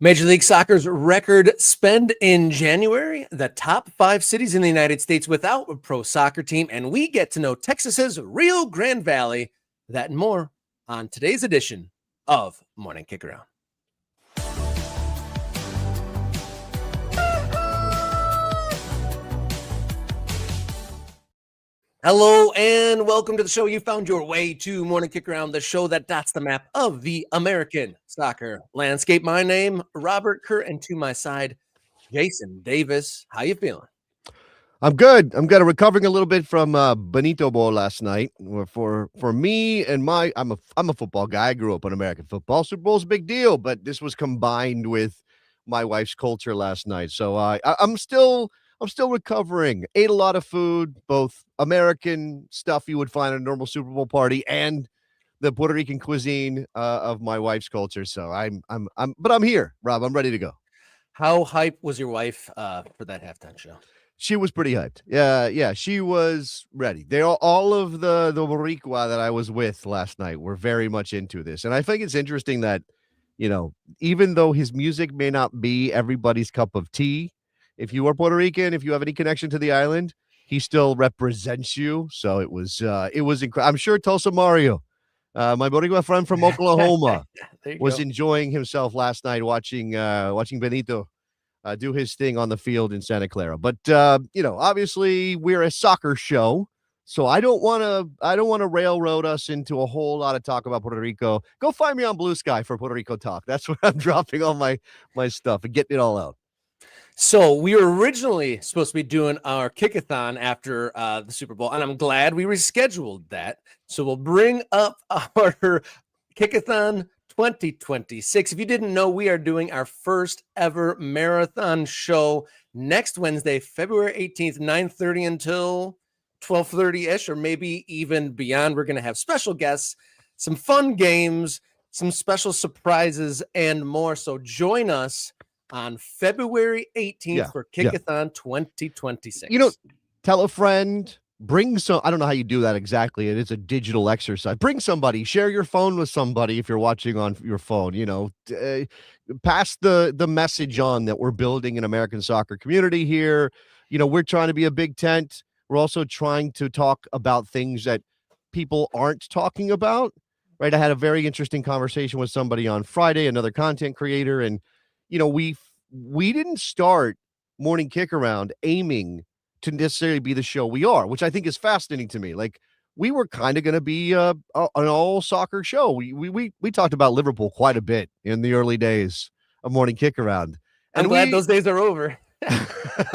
Major League Soccer's record spend in January, the top 5 cities in the United States without a pro soccer team, and we get to know Texas's Rio Grande Valley. That and more on today's edition of Morning Kickaround. Hello and welcome to the show. You found your way to Morning Kickaround, the show that dots the map of the American soccer landscape. My name, Robert Kerr, and to my side, Jason Davis. How you feeling? I'm good. Recovering a little bit from Benito Bowl last night. For me and I'm a football guy. I grew up on American football. Super Bowl's a big deal, but this was combined with my wife's culture last night. So I'm still recovering. Ate a lot of food, both American stuff you would find at a normal Super Bowl party and the Puerto Rican cuisine of my wife's culture. So but I'm here, Rob. I'm ready to go. How hype was your wife for that halftime show? She was pretty hyped. Yeah, she was ready. All of the Boricua that I was with last night were very much into this. And I think it's interesting that, even though his music may not be everybody's cup of tea, if you are Puerto Rican, if you have any connection to the island, he still represents you. So it was incredible. I'm sure Tulsa Mario, my Boricua friend from Oklahoma, was enjoying himself last night watching Benito do his thing on the field in Santa Clara. But obviously we're a soccer show, so I don't want to railroad us into a whole lot of talk about Puerto Rico. Go find me on Blue Sky for Puerto Rico talk. That's where I'm dropping all my stuff and getting it all out. So we were originally supposed to be doing our kickathon after the Super Bowl, and I'm glad we rescheduled that. So we'll bring up our kickathon 2026. If you didn't know, we are doing our first ever marathon show next Wednesday, February 18th, 9:30 until 12:30-ish, or maybe even beyond. We're going to have special guests, some fun games, some special surprises, and more. So join us on February 18th for Kickathon 2026. Tell a friend. Bring some, I don't know how you do that exactly. It is a digital exercise. Bring somebody, share your phone with somebody if you're watching on your phone, pass the message on that we're building an American soccer community here. We're trying to be a big tent. We're also trying to talk about things that people aren't talking about, right? I had a very interesting conversation with somebody on Friday, another content creator. And, we didn't start Morning Kickaround aiming to necessarily be the show we are, which I think is fascinating to me. Like, we were kind of going to be an all soccer show. We talked about Liverpool quite a bit in the early days of Morning Kickaround. I'm glad those days are over.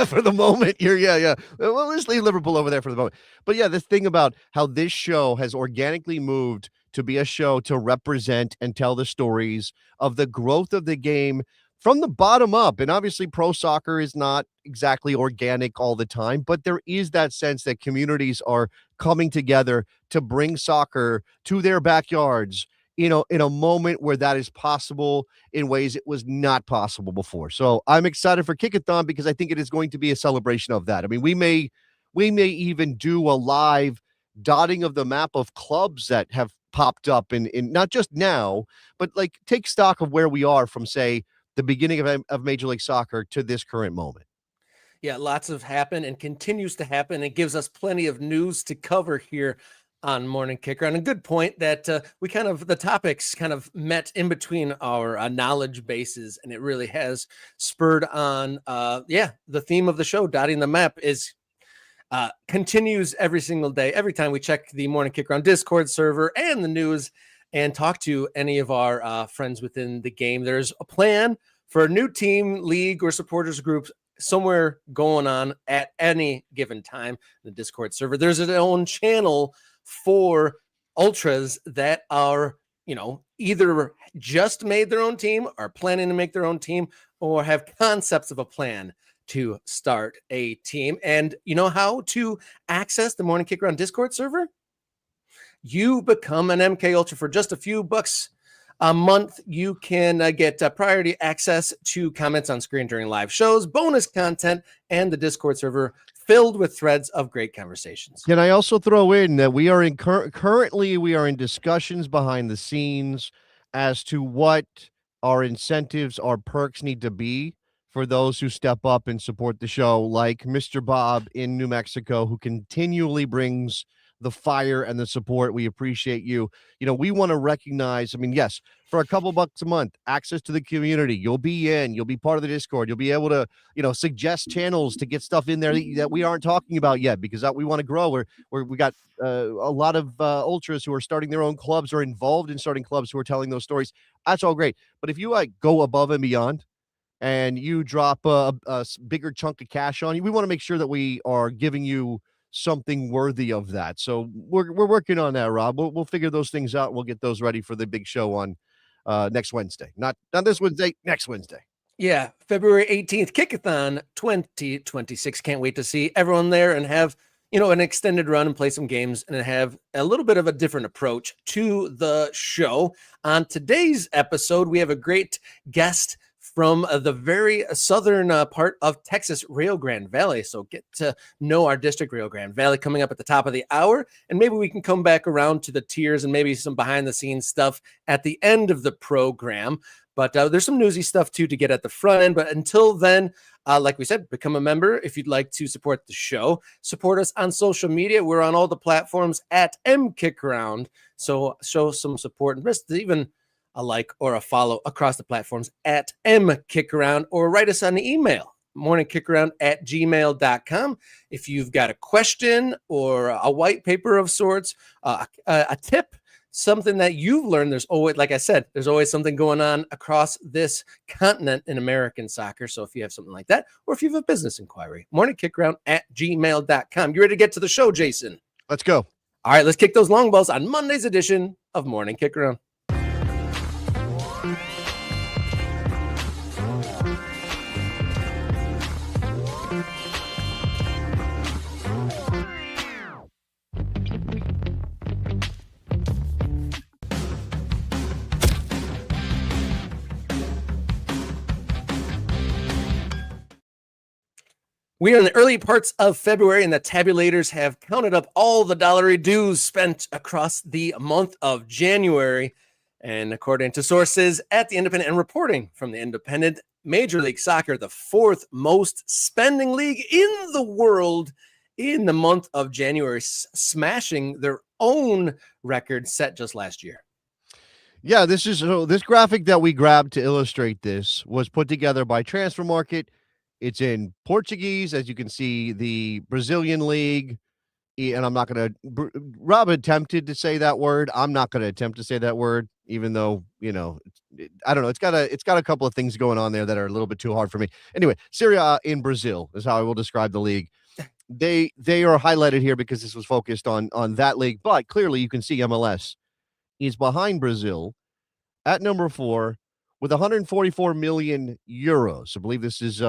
For the moment, yeah. Well, let's leave Liverpool over there for the moment. But yeah, this thing about how this show has organically moved to be a show to represent and tell the stories of the growth of the game from the bottom up. And obviously pro soccer is not exactly organic all the time, but there is that sense that communities are coming together to bring soccer to their backyards, in a moment where that is possible in ways it was not possible before. So I'm excited for Kickathon because I think it is going to be a celebration of that. I mean, we may even do a live dotting of the map of clubs that have popped up in not just now, but like take stock of where we are from, say, the beginning of Major League Soccer to this current moment. Yeah, lots of happen and continues to happen. It gives us plenty of news to cover here on Morning Kicker. And a good point that the topics kind of met in between our knowledge bases, and it really has spurred on, the theme of the show, dotting the map, is continues every single day. Every time we check the Morning Kicker on Discord server and the news and talk to any of our friends within the game, there's a plan for a new team, league, or supporters groups somewhere going on at any given time. The Discord server, there's its own channel for ultras that are, either just made their own team, are planning to make their own team, or have concepts of a plan to start a team. And you know how to access the Morning Kicker on Discord server? You become an MK Ultra for just a few bucks a month. You can get priority access to comments on screen during live shows, bonus content, and the Discord server filled with threads of great conversations. Can I also throw in that we are currently in discussions behind the scenes as to what our incentives, our perks need to be for those who step up and support the show, like Mr. Bob in New Mexico, who continually brings the fire and the support. We appreciate you. We want to recognize, I mean, yes, for a couple bucks a month, access to the community, you'll be part of the Discord. You'll be able to, suggest channels to get stuff in there that we aren't talking about yet, because we want to grow. We got a lot of ultras who are starting their own clubs or involved in starting clubs who are telling those stories. That's all great. But if you go above and beyond and you drop a bigger chunk of cash on you, we want to make sure that we are giving you something worthy of that. So we're working on that, Rob. We'll figure those things out. We'll get those ready for the big show on next Wednesday. Not this Wednesday, next Wednesday. Yeah, February 18th, Kickathon 2026. Can't wait to see everyone there and have, an extended run and play some games and have a little bit of a different approach to the show. On today's episode, we have a great guest from the very southern part of Texas, Rio Grande Valley. So get to know our district, Rio Grande Valley, coming up at the top of the hour. And maybe we can come back around to the tiers and maybe some behind the scenes stuff at the end of the program. But there's some newsy stuff, too, to get at the front end. But until then, like we said, become a member if you'd like to support the show. Support us on social media. We're on all the platforms at Kickaround. So show some support and just even a like or a follow across the platforms at Kickaround, or write us on the email, morningkickaround@gmail.com. If you've got a question or a white paper of sorts, a tip, something that you've learned, there's always, like I said, there's always something going on across this continent in American soccer. So if you have something like that, or if you have a business inquiry, morningkickaround@gmail.com. You ready to get to the show, Jason? Let's go. All right, let's kick those long balls on Monday's edition of Morning Kickaround. We are in the early parts of February, and the tabulators have counted up all the dollary dues spent across the month of January. And according to sources at The Independent and reporting from The Independent, Major League Soccer, the fourth most spending league in the world in the month of January, smashing their own record set just last year. Yeah, this graphic that we grabbed to illustrate this was put together by Transfer Market. It's in Portuguese, as you can see, the Brazilian league. And I'm not going to, Rob attempted to say that word. I'm not going to attempt to say that word, even though, I don't know. It's got a couple of things going on there that are a little bit too hard for me. Anyway, Serie A in Brazil is how I will describe the league. They are highlighted here because this was focused on that league, but clearly you can see MLS is behind Brazil at number 4 with 144 million euros. I believe this is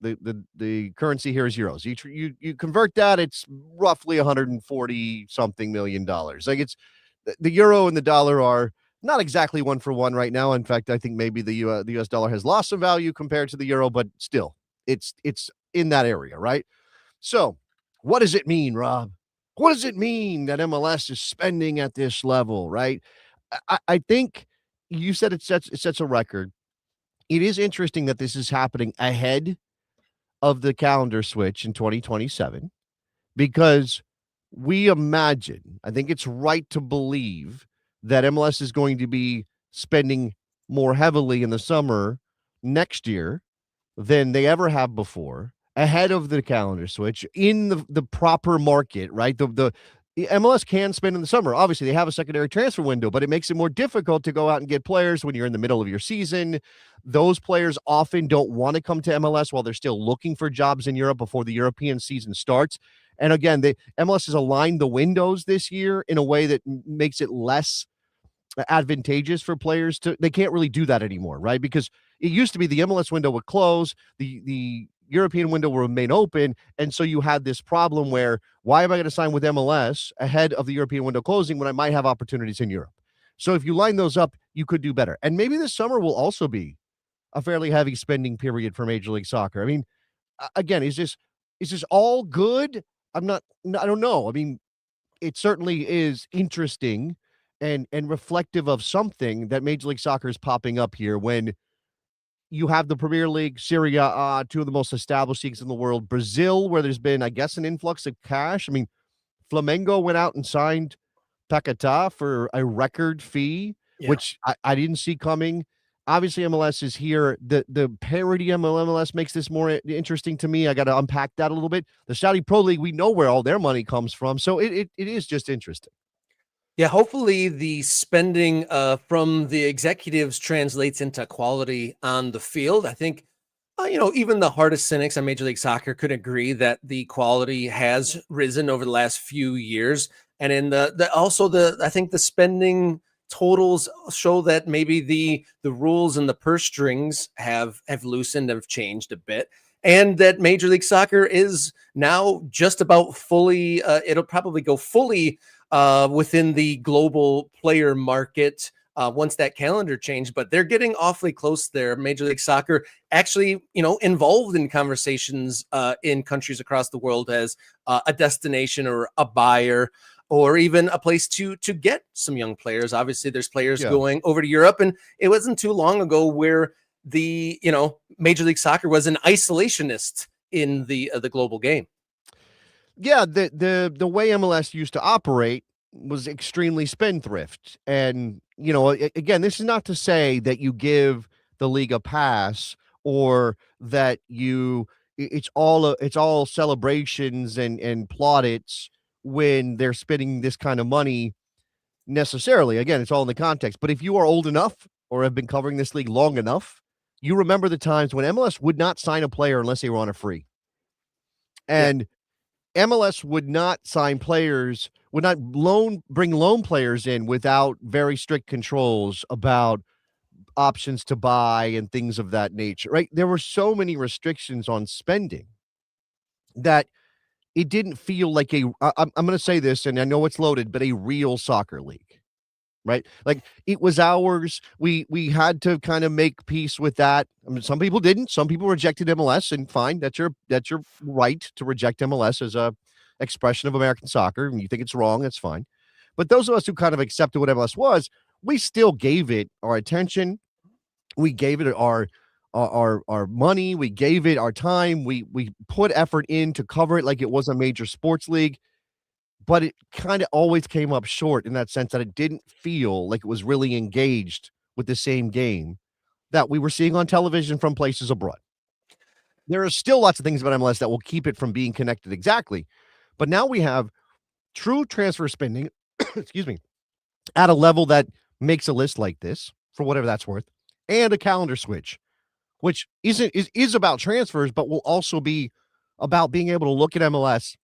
the currency here is euros. You convert that, it's roughly 140 something million dollars. Like, it's the euro and the dollar are not exactly one for one right now. In fact, I think maybe the US dollar has lost some value compared to the euro, but still it's in that area, right? So what does it mean, Rob? What does it mean that MLS is spending at this level, right? I think you said it sets a record. It is interesting that this is happening ahead of the calendar switch in 2027, because we imagine, I think it's right to believe, that MLS is going to be spending more heavily in the summer next year than they ever have before, ahead of the calendar switch in the proper market, right? The MLS can spend in the summer. Obviously, they have a secondary transfer window, but it makes it more difficult to go out and get players when you're in the middle of your season. Those players often don't want to come to MLS while they're still looking for jobs in Europe before the European season starts. And again, MLS has aligned the windows this year in a way that makes it less advantageous for players they can't really do that anymore, right? Because it used to be the MLS window would close, the European window will remain open. And so you had this problem where, why am I going to sign with MLS ahead of the European window closing when I might have opportunities in Europe? So if you line those up, you could do better. And maybe this summer will also be a fairly heavy spending period for Major League Soccer. I mean, again, is this all good? I don't know. I mean, it certainly is interesting and reflective of something that Major League Soccer is popping up here when you have the Premier League, Serie A, two of the most established leagues in the world, Brazil, where there's been, I guess, an influx of cash. I mean, Flamengo went out and signed Paquetá for a record fee, Yeah. which I didn't see coming. Obviously, MLS is here. The parity MLS makes this more interesting to me. I got to unpack that a little bit. The Saudi Pro League, we know where all their money comes from, so it is just interesting. Yeah, hopefully the spending from the executives translates into quality on the field. I think, even the hardest cynics on Major League Soccer could agree that the quality has risen over the last few years. And in I think the spending totals show that maybe the rules and the purse strings have loosened, have changed a bit. And that Major League Soccer is now just about fully, it'll probably go fully within the global player market once that calendar changed, but they're getting awfully close there. Major League Soccer actually, involved in conversations in countries across the world as a destination or a buyer, or even a place to get some young players. Obviously, there's players going over to Europe, and it wasn't too long ago where the Major League Soccer was an isolationist in the global game. Yeah, the way MLS used to operate was extremely spendthrift. And, again, this is not to say that you give the league a pass or that it's all celebrations and plaudits when they're spending this kind of money necessarily. Again, it's all in the context. But if you are old enough or have been covering this league long enough, you remember the times when MLS would not sign a player unless they were on a free. And MLS would not sign players, would not bring loan players in without very strict controls about options to buy and things of that nature, right? There were so many restrictions on spending that it didn't feel like I'm going to say this, and I know it's loaded, but a real soccer league, right? Like, it was ours. We had to kind of make peace with that. I mean, some people didn't. Some people rejected MLS, and fine. That's your right to reject MLS as a expression of American soccer. And you think it's wrong, that's fine. But those of us who kind of accepted what MLS was, we still gave it our attention. We gave it our money. We gave it our time. We put effort in to cover it like it was a major sports league. But it kind of always came up short in that sense that it didn't feel like it was really engaged with the same game that we were seeing on television from places abroad. There are still lots of things about MLS that will keep it from being connected exactly. But now we have true transfer spending, excuse me, at a level that makes a list like this, for whatever that's worth, and a calendar switch, which is about transfers, but will also be about being able to look at MLS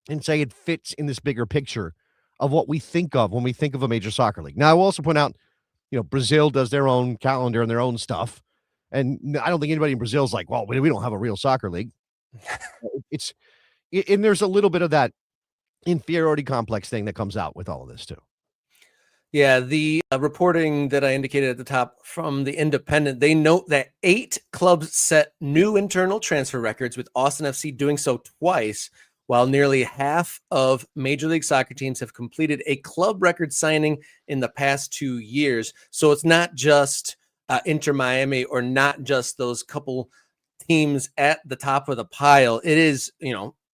and say it fits in this bigger picture of what we think of when we think of a major soccer league. Now, I will also point out, Brazil does their own calendar and their own stuff. And I don't think anybody in Brazil is like, well, we don't have a real soccer league. And there's a little bit of that inferiority complex thing that comes out with all of this too. Yeah, the reporting that I indicated at the top from The Independent, they note that 8 clubs set new internal transfer records, with Austin FC doing so twice, while nearly half of Major League Soccer teams have completed a club record signing in the past 2 years. So it's not just Inter Miami or not just those couple teams at the top of the pile. It is,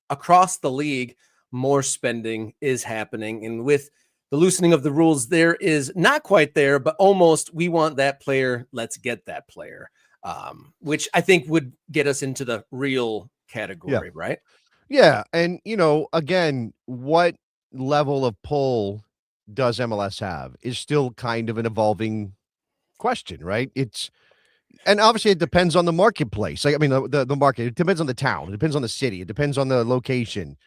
across the league, more spending is happening. And with the loosening of the rules, there is not quite there, but almost, we want that player, let's get that player, which I think would get us into the real category, right? Yeah. And, again, what level of pull does MLS have is still kind of an evolving question, right? And obviously it depends on the marketplace. Like, I mean, the market, it depends on the town. It depends on the city. It depends on the location.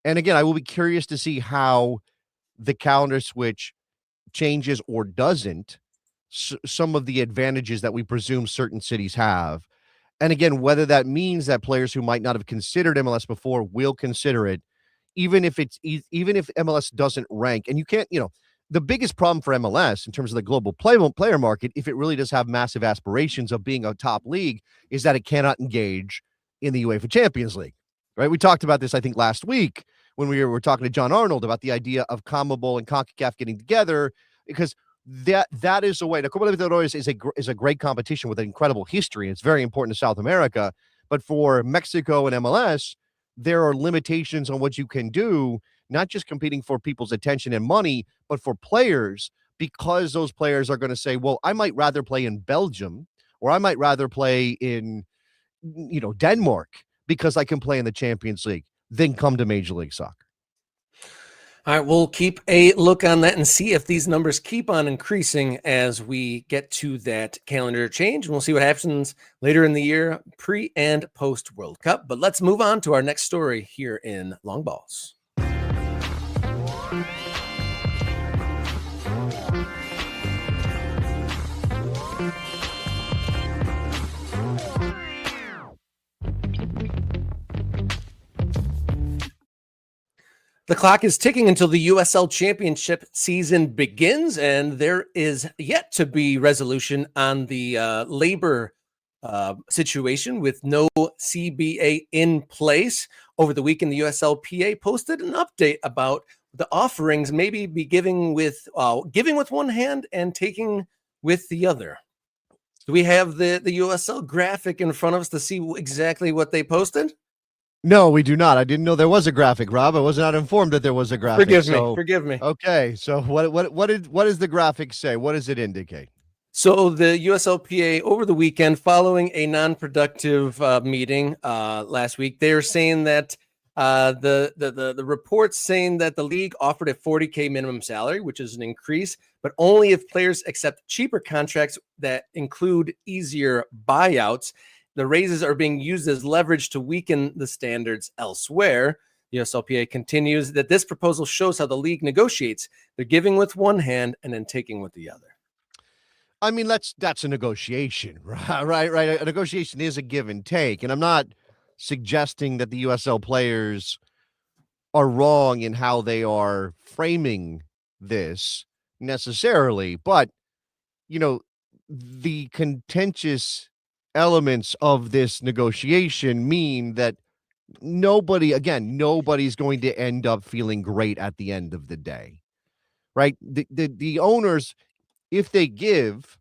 And again, I will be curious to see how the calendar switch changes or doesn't some of the advantages that we presume certain cities have. And again, whether that means that players who might not have considered MLS before will consider it, even if MLS doesn't rank. And you can't, the biggest problem for MLS in terms of the global player market, if it really does have massive aspirations of being a top league, is that it cannot engage in the UEFA Champions League, right? We talked about this, I think, last week when we were talking to John Arnold about the idea of CONMEBOL and CONCACAF getting together because that is a way. Now, Copa Libertadores is a great competition with an incredible history. It's very important to South America, but for Mexico and MLS, there are limitations on what you can do, not just competing for people's attention and money, but for players, because those players are going to say, well, I might rather play in Belgium, or I might rather play in, Denmark, because I can play in the Champions League, than come to Major League Soccer. All right, we'll keep a look on that and see if these numbers keep on increasing as we get to that calendar change. And we'll see what happens later in the year, pre and post World Cup. But let's move on to our next story here in Long Balls. The clock is ticking until the USL Championship season begins, and there is yet to be resolution on the labor situation with no CBA in place. Over the weekend, the USLPA posted an update about the offerings maybe be giving with one hand and taking with the other. Do we have the USL graphic in front of us to see exactly what they posted? No, we do not. I didn't know there was a graphic, Rob. I was not informed that there was a graphic. Forgive me. Okay, so what does the graphic say? What does it indicate? So the USLPA over the weekend, following a non-productive meeting last week, they're saying that the reports saying that the league offered a $40K minimum salary, which is an increase, but only if players accept cheaper contracts that include easier buyouts. The raises are being used as leverage to weaken the standards elsewhere. The USLPA continues that this proposal shows how the league negotiates. They're giving with one hand and then taking with the other. I mean, that's a negotiation, right? A negotiation is a give and take. And I'm not suggesting that the USL players are wrong in how they are framing this necessarily. But, the contentious elements of this negotiation mean that nobody's going to end up feeling great at the end of the day, right? The owners, if they give,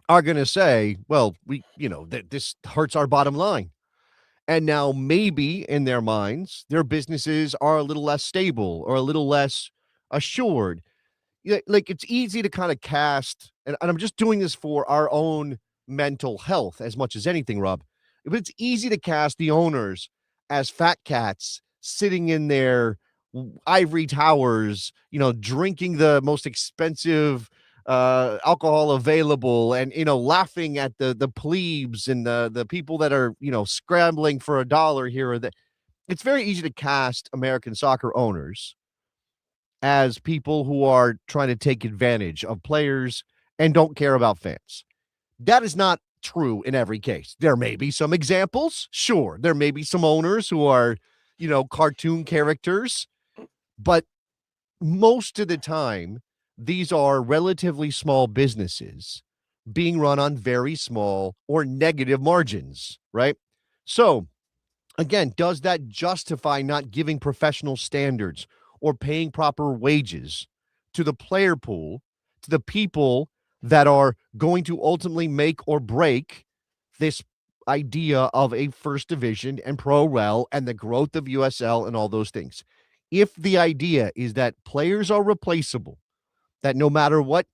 are going to say, well, this hurts our bottom line. And now maybe in their minds, their businesses are a little less stable or a little less assured. Like, it's easy to kind of cast, and I'm just doing this for our own mental health as much as anything, Rob. But it's easy to cast the owners as fat cats sitting in their ivory towers, drinking the most expensive alcohol available, and laughing at the plebes and the people that are scrambling for a dollar here or there. It's very easy to cast American soccer owners as people who are trying to take advantage of players and don't care about fans. That is not true in every case. There may be some examples. Sure. There may be some owners who are, cartoon characters, but most of the time, these are relatively small businesses being run on very small or negative margins, right? So, again, does that justify not giving professional standards or paying proper wages to the player pool, to the people that are going to ultimately make or break this idea of a first division and pro rel and the growth of USL and all those things? If the idea is that players are replaceable, that no matter what,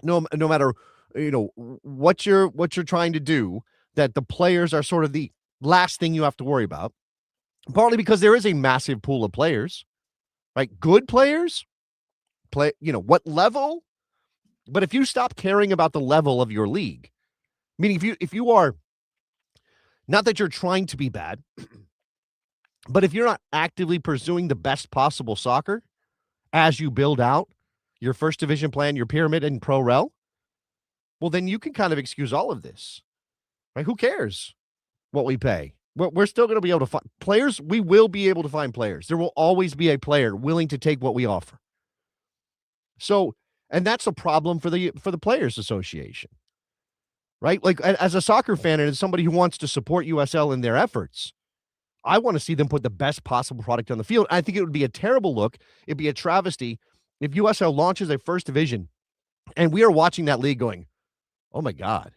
no matter what you're trying to do, that the players are sort of the last thing you have to worry about, partly because there is a massive pool of players, right? Good players play, what level? But if you stop caring about the level of your league, meaning if you are, not that you're trying to be bad, but if you're not actively pursuing the best possible soccer as you build out your first division plan, your pyramid and pro rel, well, then you can kind of excuse all of this, right? Who cares what we pay? We're still going to be able to find players. We will be able to find players. There will always be a player willing to take what we offer. So, and that's a problem for the Players Association, right? Like, as a soccer fan and as somebody who wants to support USL in their efforts, I want to see them put the best possible product on the field. I think it would be a terrible look. It'd be a travesty if USL launches a first division and we are watching that league going, oh my God,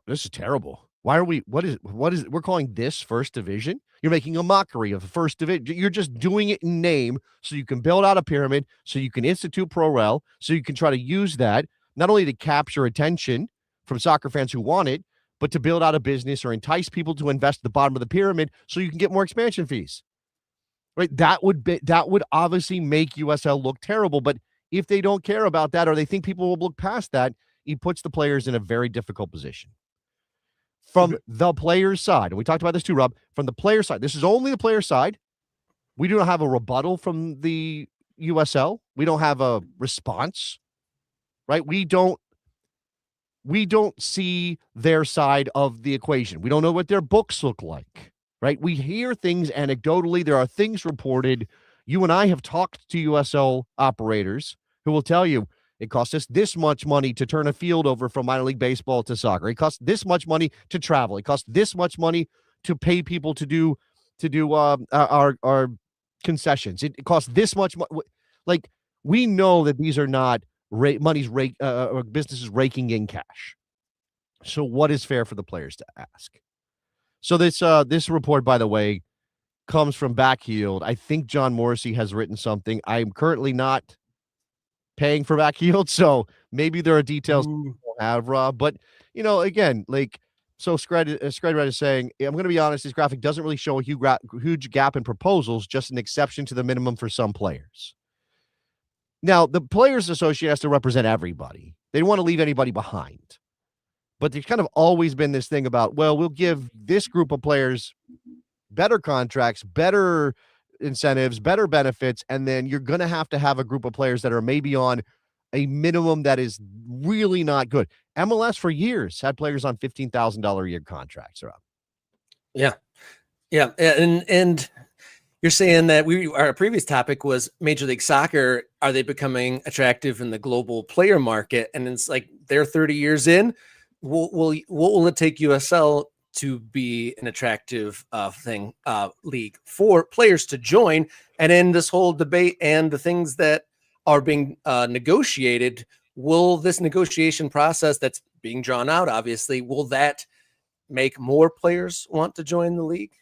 this is terrible. Why are we, what is, we're calling this first division? You're making a mockery of the first division. You're just doing it in name so you can build out a pyramid, so you can institute pro rel, so you can try to use that not only to capture attention from soccer fans who want it, but to build out a business or entice people to invest at the bottom of the pyramid so you can get more expansion fees. Right? That would obviously make USL look terrible. But if they don't care about that or they think people will look past that, he puts the players in a very difficult position. From the player's side, and we talked about this too, Rob, from the player side, this is only the player side. We do not have a rebuttal from the USL. We don't have a response, right? We don't see their side of the equation. We don't know what their books look like, right? We hear things anecdotally. There are things reported. You and I have talked to USL operators who will tell you, it costs us this much money to turn a field over from minor league baseball to soccer. It costs this much money to travel. It costs this much money to pay people to do our concessions. It costs this much money. Like, we know that these are not or businesses raking in cash. So what is fair for the players to ask? So this report, by the way, comes from Backheeled. I think John Morrissey has written something. I'm currently not paying for Backheeled, so maybe there are details we don't have, Rob. But again, so Scred is saying, I'm going to be honest, this graphic doesn't really show a huge gap in proposals, just an exception to the minimum for some players. Now, the Players Association has to represent everybody. They don't want to leave anybody behind. But there's kind of always been this thing about, well, we'll give this group of players better contracts, better incentives, better benefits, and then you're going to have a group of players that are maybe on a minimum that is really not good. MLS for years had players on $15,000 a year contracts. Yeah. And you're saying that our previous topic was Major League Soccer. Are they becoming attractive in the global player market? And it's like they're 30 years in. What will it take USL to be an attractive league for players to join? And in this whole debate and the things that are being negotiated, will this negotiation process that's being drawn out, obviously, will that make more players want to join the league?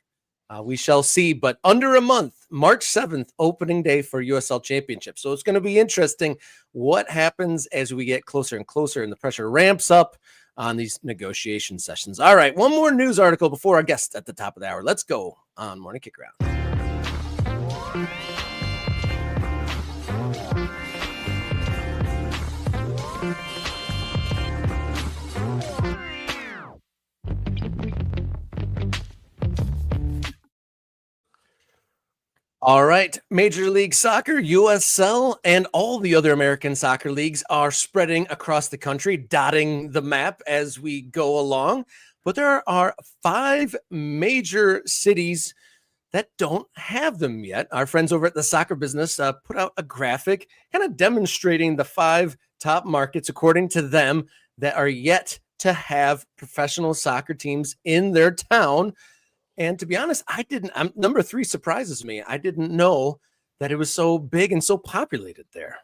We shall see, but under a month, March 7th, opening day for USL Championship. So it's going to be interesting what happens as we get closer and closer and the pressure ramps up on these negotiation sessions. All right, one more news article before our guest at the top of the hour. Let's go on Morning Kickaround. All right, Major League Soccer, USL, and all the other American soccer leagues are spreading across the country, dotting the map as we go along. But there are 5 major cities that don't have them yet. Our friends over at the Soccer Business put out a graphic kind of demonstrating the 5 top markets, according to them, that are yet to have professional soccer teams in their town. And to be honest, number 3 surprises me. I didn't know that it was so big and so populated there.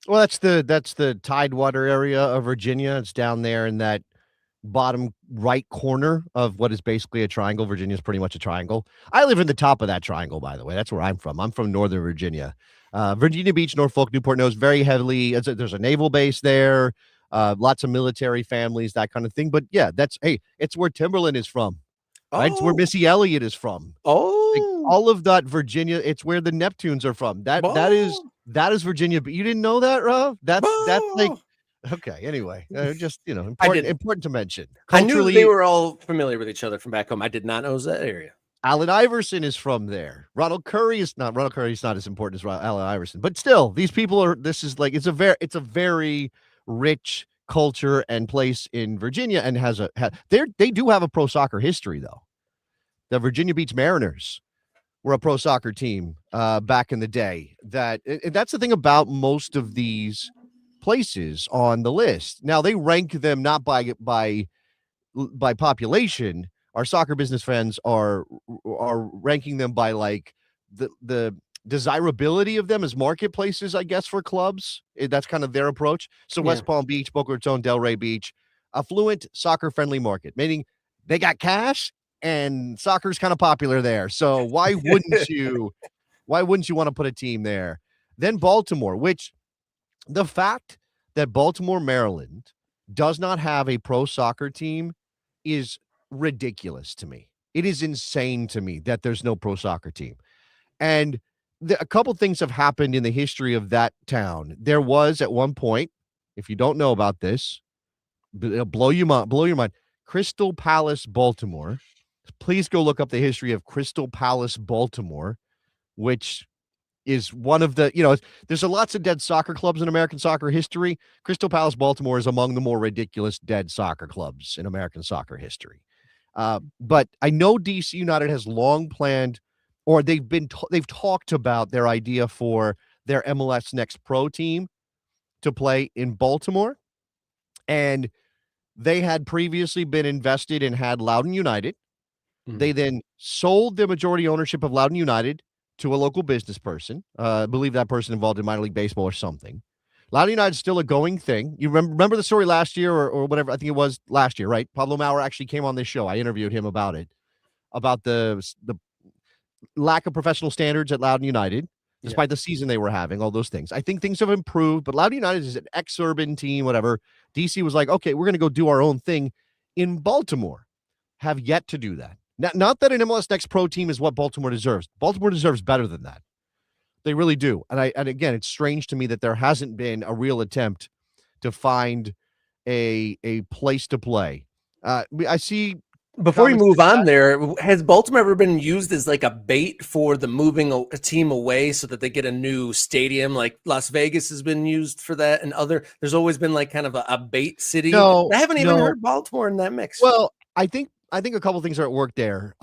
Well, that's the Tidewater area of Virginia. It's down there in that bottom right corner of what is basically a triangle. Virginia is pretty much a triangle. I live in the top of that triangle, by the way. That's where I'm from. I'm from Northern Virginia. Virginia Beach, Norfolk, Newport News, very heavily. There's a naval base there, lots of military families, that kind of thing. But yeah, it's where Timberland is from. Right? It's where Missy Elliott is from. All of that Virginia, it's where the Neptunes are from. That is Virginia. But you didn't know that, Rob? That's like, okay. Anyway, just important to mention. I knew they were all familiar with each other from back home. I did not know it was that area. Allen Iverson is from there. Ronald Curry is not as important as Allen Iverson, but still, these people are. This is like it's a very rich culture and place in Virginia, and they do have a pro soccer history though. The Virginia Beach Mariners were a pro soccer team back in the day. That's the thing about most of these places on the list. Now they rank them not by population. Our Soccer Business friends are ranking them by like the desirability of them as marketplaces, I guess, for clubs. That's kind of their approach. So Yeah. West Palm Beach, Boca Raton, Delray Beach, affluent, soccer-friendly market, meaning they got cash and soccer's kind of popular there. So why wouldn't you want to put a team there? Then Baltimore, which the fact that Baltimore, Maryland does not have a pro soccer team is ridiculous to me. It is insane to me that there's no pro soccer team. And a couple things have happened in the history of that town. There was at one point, if you don't know about this, it'll blow your mind. Crystal Palace, Baltimore. Please go look up the history of Crystal Palace, Baltimore, which is one of the, there's lots of dead soccer clubs in American soccer history. Crystal Palace, Baltimore is among the more ridiculous dead soccer clubs in American soccer history. But I know DC United has long planned, or they've talked about their idea for their MLS Next Pro team to play in Baltimore. And they had previously been invested and had Loudoun United. They then sold the majority ownership of Loudoun United to a local business person. I believe that person involved in minor league baseball or something. Loudoun United is still a going thing. You remember the story last year or whatever? I think it was last year, right? Pablo Maurer actually came on this show. I interviewed him about it, about the lack of professional standards at Loudoun United, despite the season they were having, all those things. I think things have improved, but Loudoun United is an ex-urban team, whatever. DC was like, okay, we're going to go do our own thing. In Baltimore, have yet to do that. Not that an MLS Next Pro team is what Baltimore deserves. Baltimore deserves better than that. They really do. And again, it's strange to me that there hasn't been a real attempt to find a place to play. I see. Before we move on there, has Baltimore ever been used as like a bait for the moving a team away so that they get a new stadium? Like Las Vegas has been used for that, and there's always been like kind of a bait city. I haven't even heard Baltimore in that mix. Well, I think a couple things are at work there.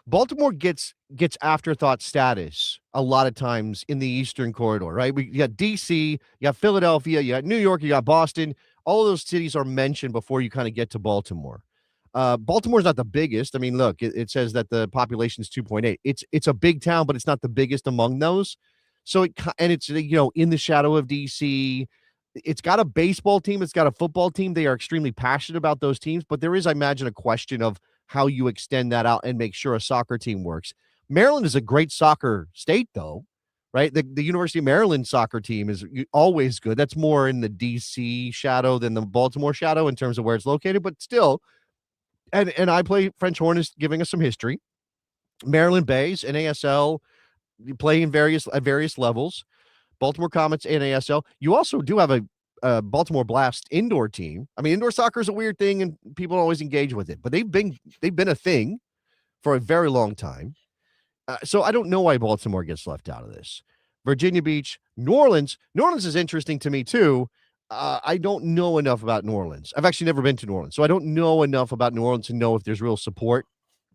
Baltimore gets afterthought status a lot of times in the Eastern Corridor, right? You got DC, you got Philadelphia, you got New York, you got Boston. All of those cities are mentioned before you kind of get to Baltimore. Baltimore's not the biggest. I mean, look, it says that the population is 2.8. It's a big town, but it's not the biggest among those. So it's in the shadow of DC. It's got a baseball team. It's got a football team. They are extremely passionate about those teams, but there is, I imagine, a question of how you extend that out and make sure a soccer team works. Maryland is a great soccer state, though, right? The University of Maryland soccer team is always good. That's more in the DC shadow than the Baltimore shadow in terms of where it's located, but still. And I play French Horn is giving us some history. Maryland Bays, NASL, you play at various levels. Baltimore Comets, NASL. You also do have a Baltimore Blast indoor team. I mean, indoor soccer is a weird thing, and people don't always engage with it. But they've been a thing for a very long time. So I don't know why Baltimore gets left out of this. Virginia Beach, New Orleans. New Orleans is interesting to me too. I don't know enough about New Orleans. I've actually never been to New Orleans, so I don't know enough about New Orleans to know if there's real support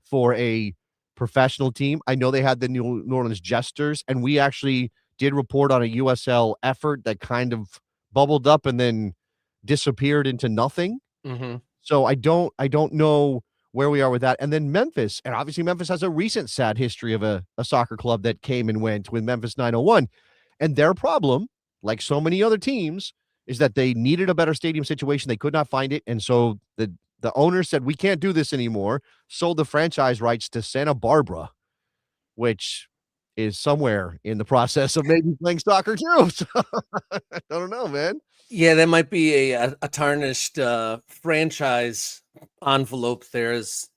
for a professional team. I know they had the New Orleans Jesters, and we actually did report on a USL effort that kind of bubbled up and then disappeared into nothing. So I don't know where we are with that. And then Memphis, and obviously Memphis has a recent sad history of a soccer club that came and went with Memphis 901. And their problem, like so many other teams, is that they needed a better stadium situation. They could not find it. And so the owner said, we can't do this anymore, sold the franchise rights to Santa Barbara, which is somewhere in the process of maybe playing soccer too. So, I don't know, man. Yeah, that might be a tarnished franchise envelope there. As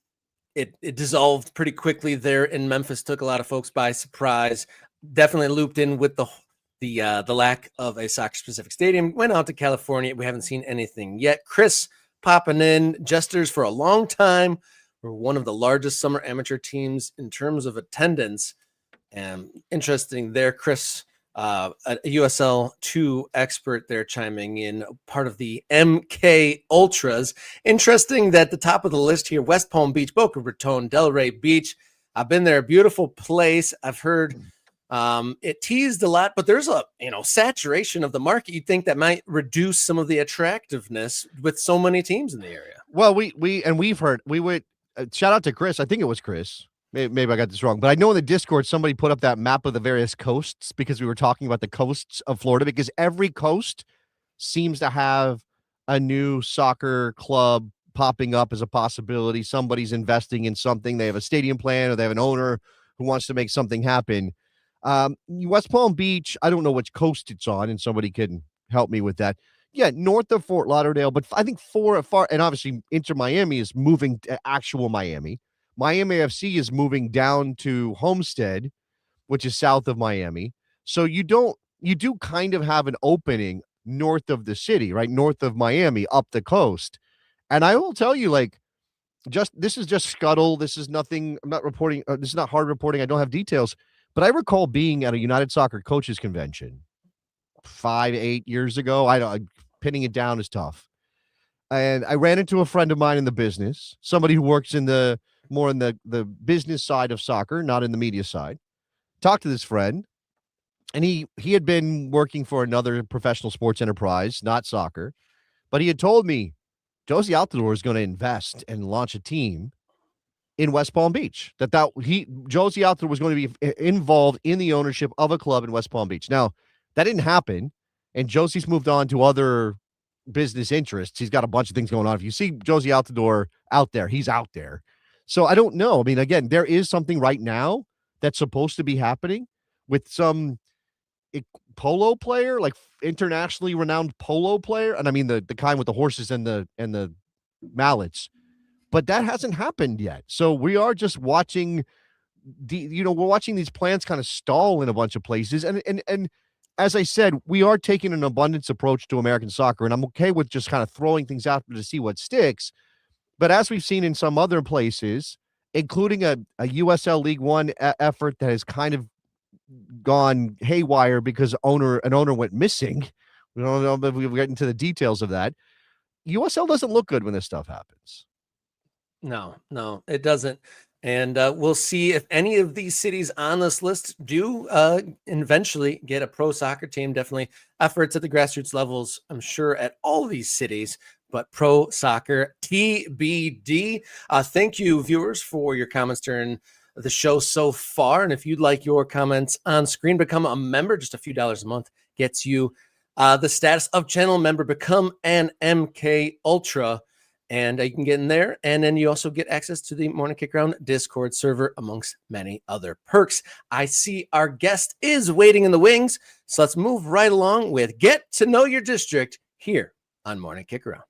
it dissolved pretty quickly there in Memphis, took a lot of folks by surprise. Definitely looped in with the lack of a soccer-specific stadium. Went out to California. We haven't seen anything yet. Chris popping in. Jesters for a long time were one of the largest summer amateur teams in terms of attendance. And interesting there, Chris, a USL 2 expert there chiming in, part of the MK Ultras. Interesting that the top of the list here, West Palm Beach, Boca Raton, Delray Beach. I've been there, a beautiful place. I've heard it teased a lot, but there's a saturation of the market. You'd think that might reduce some of the attractiveness with so many teams in the area. Well, we've heard, shout out to Chris. I think it was Chris. maybe I got this wrong, but I know in the Discord somebody put up that map of the various coasts because we were talking about the coasts of Florida, because every coast seems to have a new soccer club popping up as a possibility. Somebody's investing in something. They have a stadium plan, or they have an owner who wants to make something happen. West Palm Beach, I don't know which coast it's on, and somebody can help me with that. Yeah, north of Fort Lauderdale, but I think far, and obviously Inter Miami is moving to actual Miami. Miami FC is moving down to Homestead, which is south of Miami. So you do kind of have an opening north of the city, right? North of Miami, up the coast. And I will tell you, like, this is just scuttle. This is nothing. I'm not reporting. This is not hard reporting. I don't have details. But I recall being at a United Soccer Coaches Convention 5-8 years ago. Pinning it down is tough. And I ran into a friend of mine in the business, somebody who works in the business side of soccer, not in the media side. Talked to this friend, and he had been working for another professional sports enterprise, not soccer, but he had told me Josie Altidore is going to invest and launch a team in West Palm Beach. Josie Altidore was going to be involved in the ownership of a club in West Palm Beach. Now, that didn't happen, and Josie's moved on to other business interests. He's got a bunch of things going on. If you see Josie Altidore out there, he's out there. So I don't know. I mean, again, there is something right now that's supposed to be happening with some polo player, like internationally renowned polo player. And I mean, the kind with the horses and the mallets, but that hasn't happened yet. So we are just watching we're watching these plans kind of stall in a bunch of places. And as I said, we are taking an abundance approach to American soccer, and I'm okay with just kind of throwing things out there to see what sticks. But as we've seen in some other places, including a USL League One effort that has kind of gone haywire because an owner went missing. We don't know if we get into the details of that. USL doesn't look good when this stuff happens. No, it doesn't. And we'll see if any of these cities on this list do eventually get a pro soccer team. Definitely efforts at the grassroots levels, I'm sure, at all these cities, but pro soccer TBD. Thank you, viewers, for your comments during the show so far. And if you'd like your comments on screen, become a member. Just a few dollars a month gets you the status of channel member. Become an MK Ultra. And you can get in there, and then you also get access to the Morning Kickaround Discord server, amongst many other perks. I see our guest is waiting in the wings, so let's move right along with Get to Know Your District here on Morning Kickaround.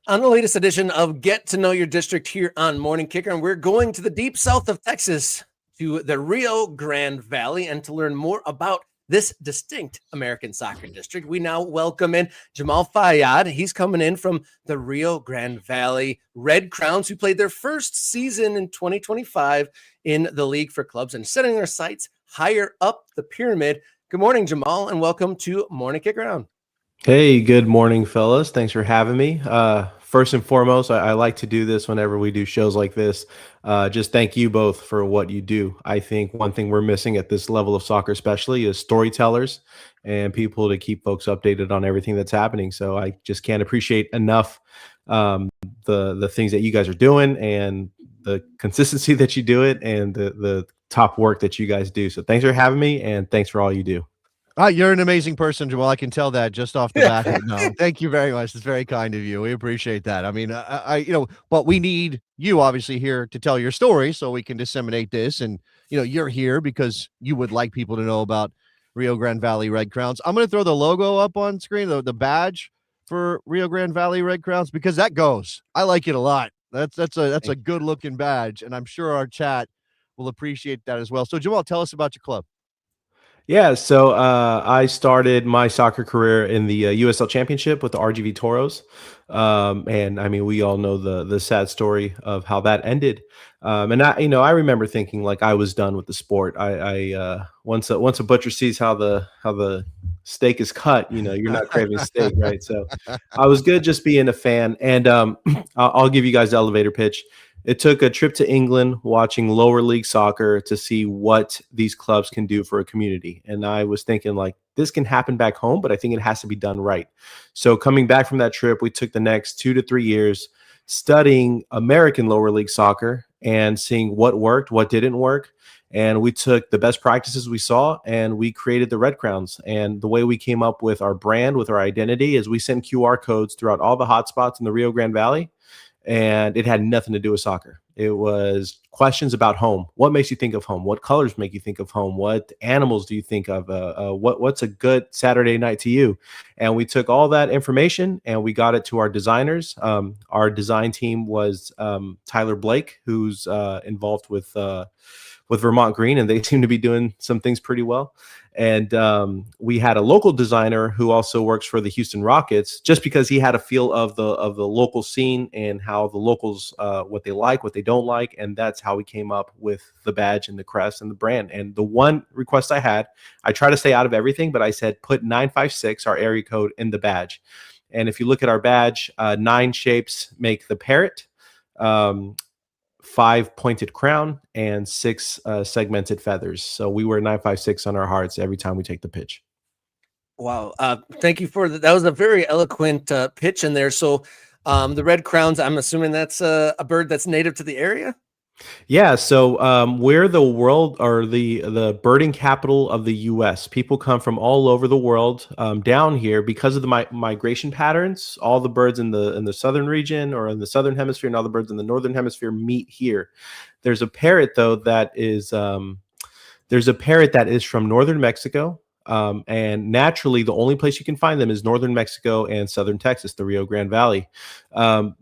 On the latest edition of Get to Know Your District here on Morning Kicker, and we're going to the deep south of Texas, to the Rio Grande Valley, and to learn more about this distinct American soccer district, we now welcome in Jamal Fayyad. He's coming in from the Rio Grande Valley Red Crowns, who played their first season in 2025 in the League for Clubs and setting their sights higher up the pyramid. Good morning, Jamal, and welcome to Morning Kickaround. Hey, good morning, fellas. Thanks for having me. First and foremost, I like to do this whenever we do shows like this. Just thank you both for what you do. I think one thing we're missing at this level of soccer especially is storytellers and people to keep folks updated on everything that's happening. So I just can't appreciate enough the things that you guys are doing and the consistency that you do it and the top work that you guys do. So thanks for having me, and thanks for all you do. You're an amazing person, Jamal. I can tell that just off the bat. No, thank you very much. It's very kind of you. We appreciate that. I mean, but we need you obviously here to tell your story so we can disseminate this. And, you're here because you would like people to know about Rio Grande Valley Red Crowns. I'm going to throw the logo up on screen, the badge for Rio Grande Valley Red Crowns, because that goes. I like it a lot. That's a good looking badge. And I'm sure our chat will appreciate that as well. So Jamal, tell us about your club. Yeah, so I started my soccer career in the USL Championship with the RGV Toros. And I mean, we all know the sad story of how that ended. And I remember thinking like I was done with the sport. Once a butcher sees how the steak is cut, you're not craving steak, right? So I was good just being a fan. And I'll give you guys the elevator pitch. It took a trip to England watching lower league soccer to see what these clubs can do for a community. And I was thinking like this can happen back home, but I think it has to be done right. So coming back from that trip, we took the next 2 to 3 years studying American lower league soccer and seeing what worked, what didn't work. And we took the best practices we saw and we created the Red Crowns. And the way we came up with our brand, with our identity, is we sent QR codes throughout all the hotspots in the Rio Grande Valley. And it had nothing to do with soccer. It was questions about home. What makes you think of home? What colors make you think of home? What animals do you think of? What's a good Saturday night to you? And we took all that information and we got it to our designers. Our design team was Tyler Blake, who's involved with Vermont Green, and they seem to be doing some things pretty well. And we had a local designer who also works for the Houston Rockets, just because he had a feel of the local scene and how the locals, what they like, what they don't like. And that's how we came up with the badge and the crest and the brand. And the one request I try to stay out of everything, but I said, put 956, our area code, in the badge. And if you look at our badge, 9 shapes make the parrot. 5 pointed crown and 6 segmented feathers. So we wear 956 on our hearts every time we take the pitch. Wow. Thank you for that. That was a very eloquent pitch in there. So the red crowns, I'm assuming that's a bird that's native to the area? Yeah, so we're the world, or the birding capital of the U.S. People come from all over the world down here because of the migration patterns. All the birds in the southern region or in the southern hemisphere, and all the birds in the northern hemisphere meet here. There's a parrot though that is from northern Mexico. And naturally, the only place you can find them is northern Mexico and southern Texas, the Rio Grande Valley.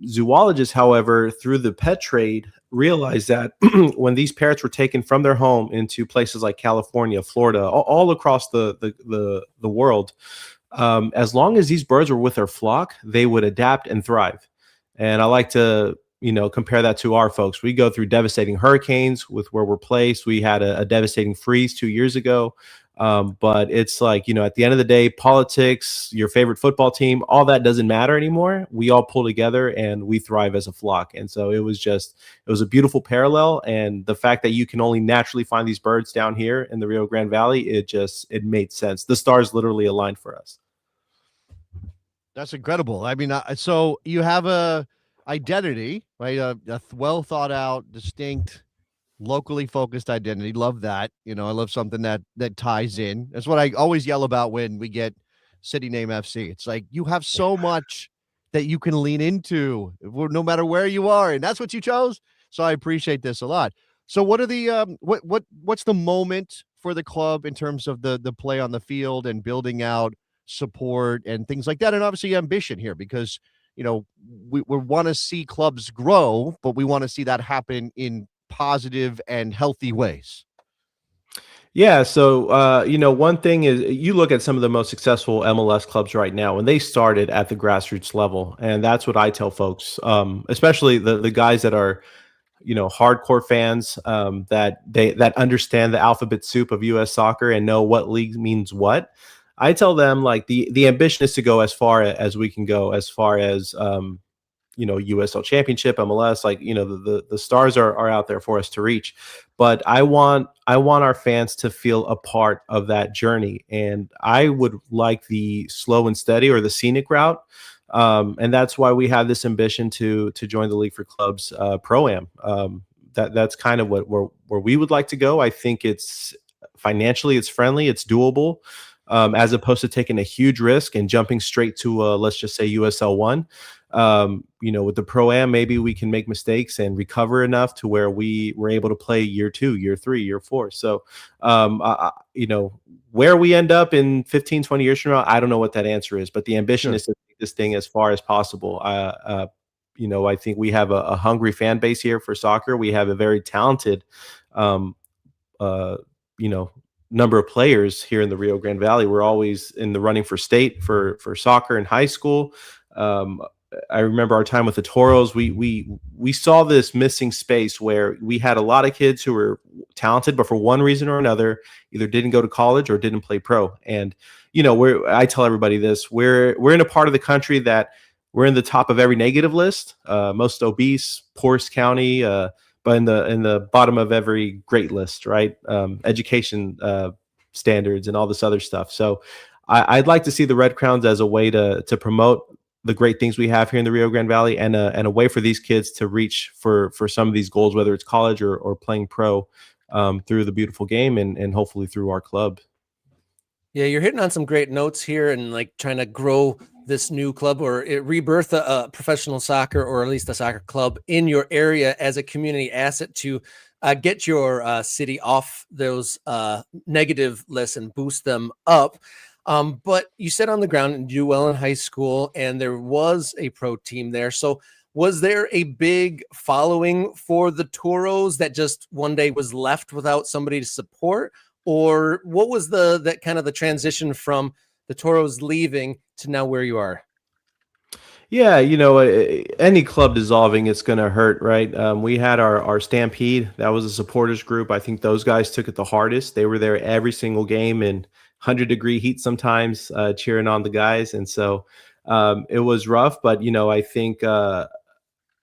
Zoologists, however, through the pet trade, realized that when these parrots were taken from their home into places like California, Florida, all across the world, as long as these birds were with their flock, they would adapt and thrive. And I like to compare that to our folks. We go through devastating hurricanes with where we're placed. We had a devastating freeze 2 years ago. But it's like, at the end of the day, politics, your favorite football team, all that doesn't matter anymore. We all pull together and we thrive as a flock. And so it was a beautiful parallel. And the fact that you can only naturally find these birds down here in the Rio Grande Valley, it made sense. The stars literally aligned for us. That's incredible. I mean, so you have a identity, right? A well thought out, distinct, locally focused identity. Love that. I love something that ties in. That's what I always yell about when we get city name FC. It's like you have so much that you can lean into no matter where you are, and that's what you chose. So I appreciate this a lot. So what are the what's the moment for the club in terms of the play on the field and building out support and things like that, and obviously ambition here, because we want to see clubs grow, but we want to see that happen in positive and healthy ways. Yeah. So, one thing is you look at some of the most successful MLS clubs right now, and they started at the grassroots level. And that's what I tell folks, especially the guys that are, hardcore fans, that understand the alphabet soup of U.S. soccer and know what league means what. I tell them like the ambition is to go as far as we can go, as far as, USL Championship, MLS, like, the stars are out there for us to reach. But I want our fans to feel a part of that journey. And I would like the slow and steady, or the scenic route. And that's why we have this ambition to join the League for Clubs Pro-Am. That's kind of where we would like to go. I think it's financially, it's friendly, it's doable. As opposed to taking a huge risk and jumping straight to, let's just say, USL 1. With the Pro-Am, maybe we can make mistakes and recover enough to where we were able to play year 2, year 3, year 4. So, where we end up in 15, 20 years from now, I don't know what that answer is, but the ambition is to take this thing as far as possible. I think we have a hungry fan base here for soccer. We have a very talented, number of players here in the Rio Grande Valley. We're always in the running for state for soccer in high school. I remember our time with the Toros. We saw this missing space where we had a lot of kids who were talented, but for one reason or another, either didn't go to college or didn't play pro. And I tell everybody this: we're in a part of the country that we're in the top of every negative list, most obese, poorest county, but in the bottom of every great list, right? Education standards and all this other stuff. So I'd like to see the Red Crowns as a way to promote the great things we have here in the Rio Grande Valley, and a way for these kids to reach for some of these goals, whether it's college or playing pro, through the beautiful game and hopefully through our club. Yeah, you're hitting on some great notes here, and like trying to grow this new club or rebirth a professional soccer, or at least a soccer club in your area as a community asset to get your city off those negative lists and boost them up. But you said on the ground and do well in high school, and there was a pro team there. So was there a big following for the Toros that just one day was left without somebody to support? Or what was that kind of the transition from the Toros leaving to now where you are? Yeah, any club dissolving, it's going to hurt, right? We had our Stampede. That was a supporters group. I think those guys took it the hardest. They were there every single game in 100-degree heat sometimes, cheering on the guys. And so it was rough. But,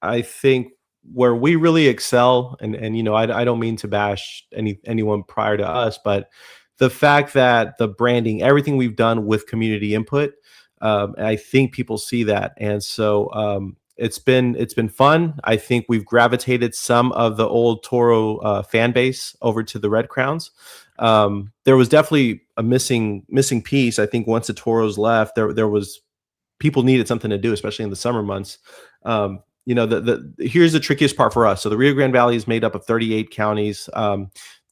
I think where we really excel, and I don't mean to bash anyone prior to us, but the fact that the branding, everything we've done with community input, I think people see that. And so it's been fun. I think we've gravitated some of the old Toro fan base over to the Red Crowns. There was definitely a missing piece. I think once the Toros left, there was people needed something to do, especially in the summer months. Here's the trickiest part for us. So the Rio Grande Valley is made up of 38 counties.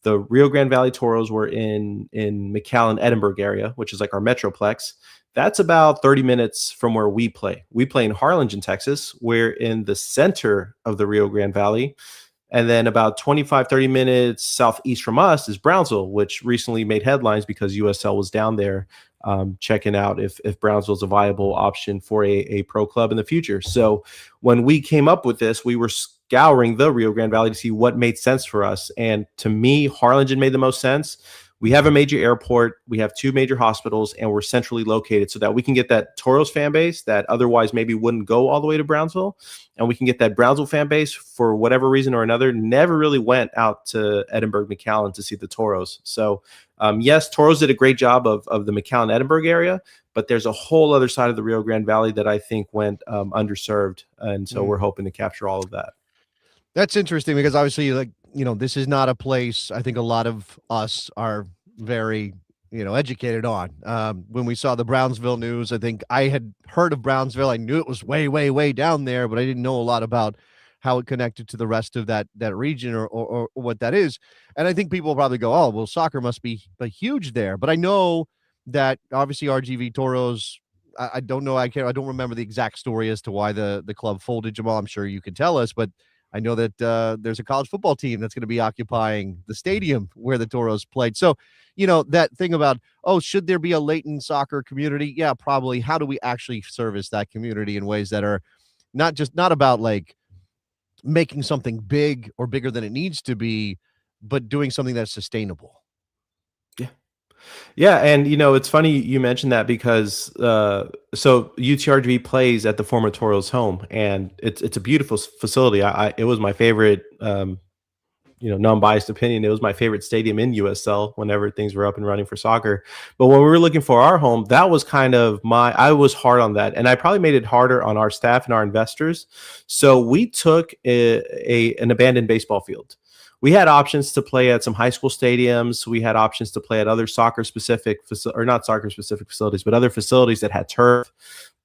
The Rio Grande Valley Toros were in McAllen, Edinburgh area, which is like our metroplex. That's about 30 minutes from where we play. We play in Harlingen, Texas. We're in the center of the Rio Grande Valley. And then about 25, 30 minutes southeast from us is Brownsville, which recently made headlines because USL was down there checking out if Brownsville's a viable option for a pro club in the future. So when we came up with this, we were scouring the Rio Grande Valley to see what made sense for us. And to me, Harlingen made the most sense. We have a major airport, we have two major hospitals, and we're centrally located so that we can get that Toros fan base that otherwise maybe wouldn't go all the way to Brownsville. And we can get that Brownsville fan base, for whatever reason or another, never really went out to Edinburgh, McAllen to see the Toros. So yes, Toros did a great job of the McAllen, Edinburgh area, but there's a whole other side of the Rio Grande Valley that I think went underserved. And so we're hoping to capture all of that. That's interesting because obviously, this is not a place I think a lot of us are very, educated on. When we saw the Brownsville news, I think I had heard of Brownsville. I knew it was way, way, way down there, but I didn't know a lot about how it connected to the rest of that region or what that is. And I think people will probably go, oh, well, soccer must be huge there. But I know that obviously RGV Toros, I don't know. I don't remember the exact story as to why the club folded, Jamal. I'm sure you could tell us, but I know that there's a college football team that's going to be occupying the stadium where the Toros played. So, that thing about, oh, should there be a latent soccer community? Yeah, probably. How do we actually service that community in ways that are not about like making something big or bigger than it needs to be, but doing something that's sustainable? Yeah. And, it's funny you mentioned that because so UTRGV plays at the former Toros home, and it's a beautiful facility. It was my favorite, non-biased opinion. It was my favorite stadium in USL whenever things were up and running for soccer. But when we were looking for our home, that was kind of I was hard on that. And I probably made it harder on our staff and our investors. So we took an abandoned baseball field. We had options to play at some high school stadiums. We had options to play at other soccer-specific, or not soccer-specific facilities, but other facilities that had turf.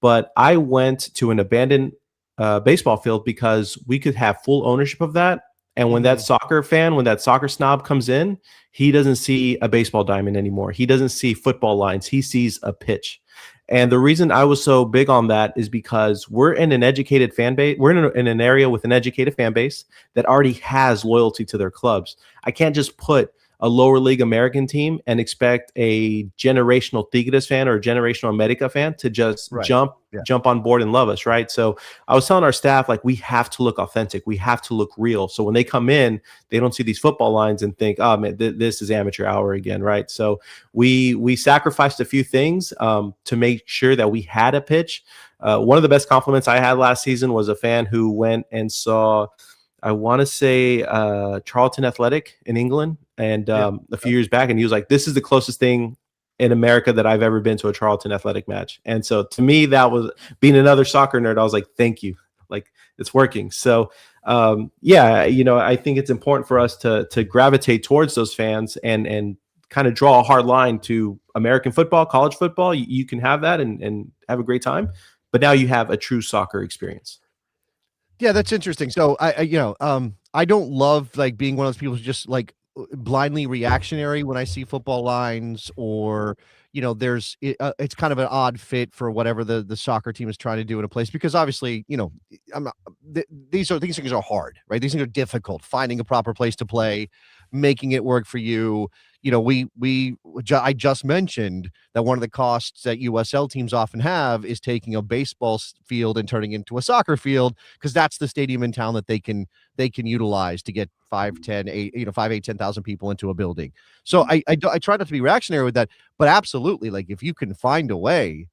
But I went to an abandoned baseball field because we could have full ownership of that. And when that soccer fan, when that soccer snob comes in, he doesn't see a baseball diamond anymore. He doesn't see football lines. He sees a pitch. And the reason I was so big on that is because we're in an educated fan base. We're in an area with an educated fan base that already has loyalty to their clubs. I can't just put a lower league American team and expect a generational Tigres fan or a generational America fan to just jump on board and love us, right? So I was telling our staff, like, we have to look authentic. We have to look real. So when they come in, they don't see these football lines and think, oh man, this is amateur hour again, right? So we sacrificed a few things to make sure that we had a pitch. One of the best compliments I had last season was a fan who went and saw, I want to say, Charlton Athletic in England, and a few years back, and he was like, this is the closest thing in America that I've ever been to a Charlton Athletic match. And so to me, that was, being another soccer nerd, I was like, thank you. Like, it's working. So I think it's important for us to gravitate towards those fans and kind of draw a hard line to American football, college football. You can have that and have a great time, but now you have a true soccer experience. Yeah, that's interesting. So I don't love like being one of those people who's just like blindly reactionary when I see football lines, or it's kind of an odd fit for whatever the soccer team is trying to do in a place, because obviously these things are hard, right? These things are difficult. Finding a proper place to play, making it work for you. I just mentioned that one of the costs that USL teams often have is taking a baseball field and turning it into a soccer field, because that's the stadium in town that they can utilize to get 10,000 people into a building. So I try not to be reactionary with that, but absolutely, like, if you can find a way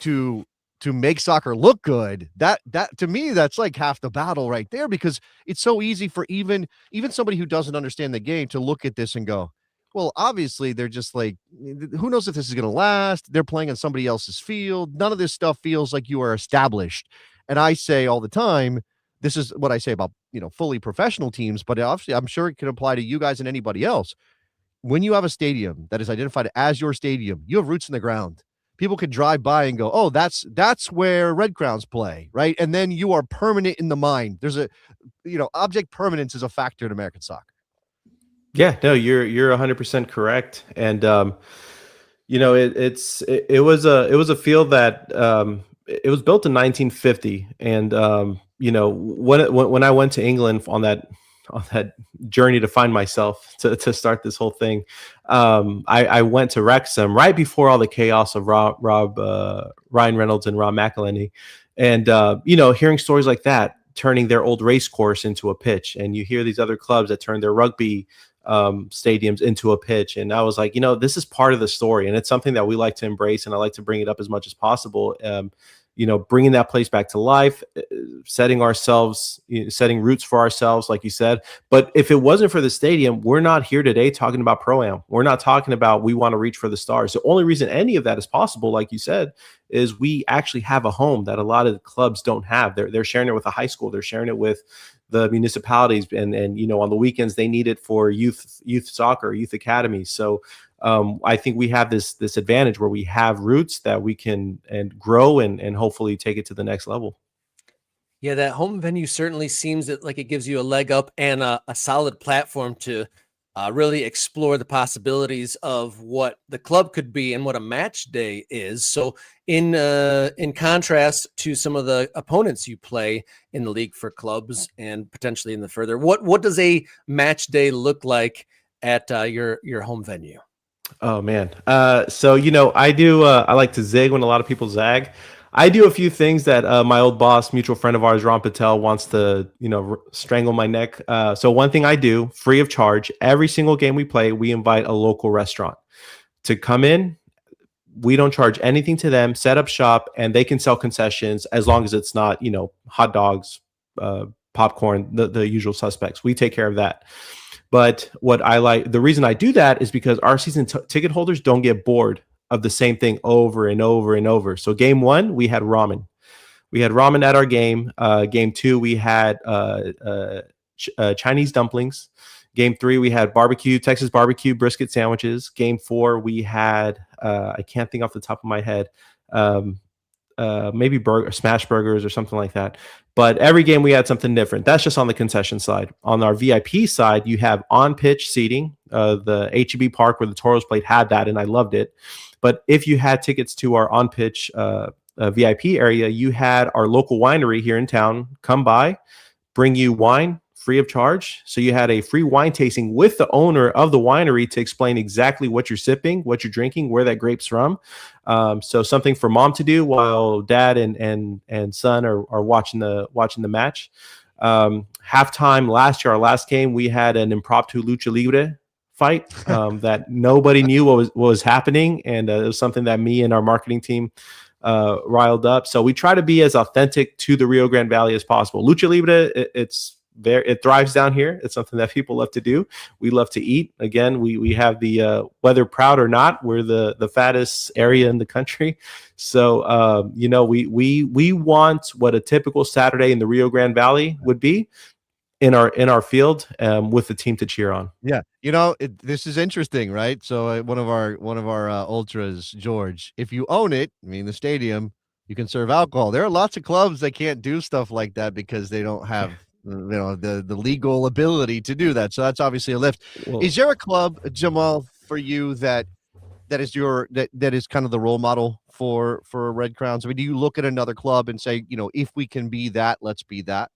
to make soccer look good, that to me, that's like half the battle right there, because it's so easy for even somebody who doesn't understand the game to look at this and go, well, obviously they're just like, who knows if this is going to last? They're playing on somebody else's field. None of this stuff feels like you are established. And I say all the time, this is what I say about, fully professional teams, but obviously I'm sure it can apply to you guys and anybody else. When you have a stadium that is identified as your stadium, you have roots in the ground. People can drive by and go, oh, that's where Red Crowns play, right? And then you are permanent in the mind. There's object permanence is a factor in American soccer. Yeah, no, you're 100% correct. And it was a field that it was built in 1950, and when I went to England on that journey to find myself to start this whole thing, I went to Wrexham right before all the chaos of Ryan Reynolds and Rob McElhenney, and hearing stories like that, turning their old race course into a pitch, and you hear these other clubs that turn their rugby stadiums into a pitch, and I was like, this is part of the story, and it's something that we like to embrace, and I like to bring it up as much as possible. Bringing that place back to life, setting roots for ourselves, like you said. But if it wasn't for the stadium, we're not here today talking about Pro-Am. We're not talking about we want to reach for the stars. The only reason any of that is possible, like you said, is we actually have a home that a lot of the clubs don't have. They're sharing it with a high school. They're sharing it with the municipalities, and on the weekends they need it for youth soccer, youth academies. So I think we have this advantage where we have roots that we can grow and hopefully take it to the next level. Yeah, that home venue certainly seems like it gives you a leg up and a solid platform to really explore the possibilities of what the club could be and what a match day is. So in contrast to some of the opponents you play in the league for clubs and potentially in the further, what does a match day look like at your home venue? Oh man. So, I like to zig when a lot of people zag. I do a few things that my old boss, mutual friend of ours, Ron Patel, wants to, strangle my neck. So one thing I do, free of charge, every single game we play, we invite a local restaurant to come in. We don't charge anything to them, set up shop, and they can sell concessions as long as it's not, hot dogs, popcorn, the usual suspects. We take care of that. But what I like, the reason I do that is because our season ticket holders don't get bored of the same thing over and over and over. So game one, we had ramen. We had ramen at our game. Game two, we had Chinese dumplings. Game three, we had Texas barbecue brisket sandwiches. Game four, we had, I can't think off the top of my head, maybe smash burgers or something like that. But every game we had something different. That's just on the concession side. On our VIP side, you have on-pitch seating. The H-E-B Park where the Toros played had that, and I loved it. But if you had tickets to our on-pitch VIP area, you had our local winery here in town come by, bring you wine, free of charge. So you had a free wine tasting with the owner of the winery to explain exactly what you're sipping, what you're drinking, where that grape's from. So something for mom to do while dad and son are watching the match. Halftime last year, our last game, we had an impromptu lucha libre fight that nobody knew what was happening, and it was something that me and our marketing team riled up. So we try to be as authentic to the Rio Grande Valley as possible. Lucha libre, it thrives down here. It's something that people love to do. We love to eat. Again, we have the whether proud or not, we're the fattest area in the country. So we want what a typical Saturday in the Rio Grande Valley would be in our field with the team to cheer on. Yeah, this is interesting, right? So one of our ultras, George, if you own it, I mean the stadium, you can serve alcohol. There are lots of clubs that can't do stuff like that because they don't have the legal ability to do that. So that's obviously a lift. Well, Is there a club, Jamal, for you that is kind of the role model for Red Crowns? I mean, do you look at another club and say, if we can be that, let's be that?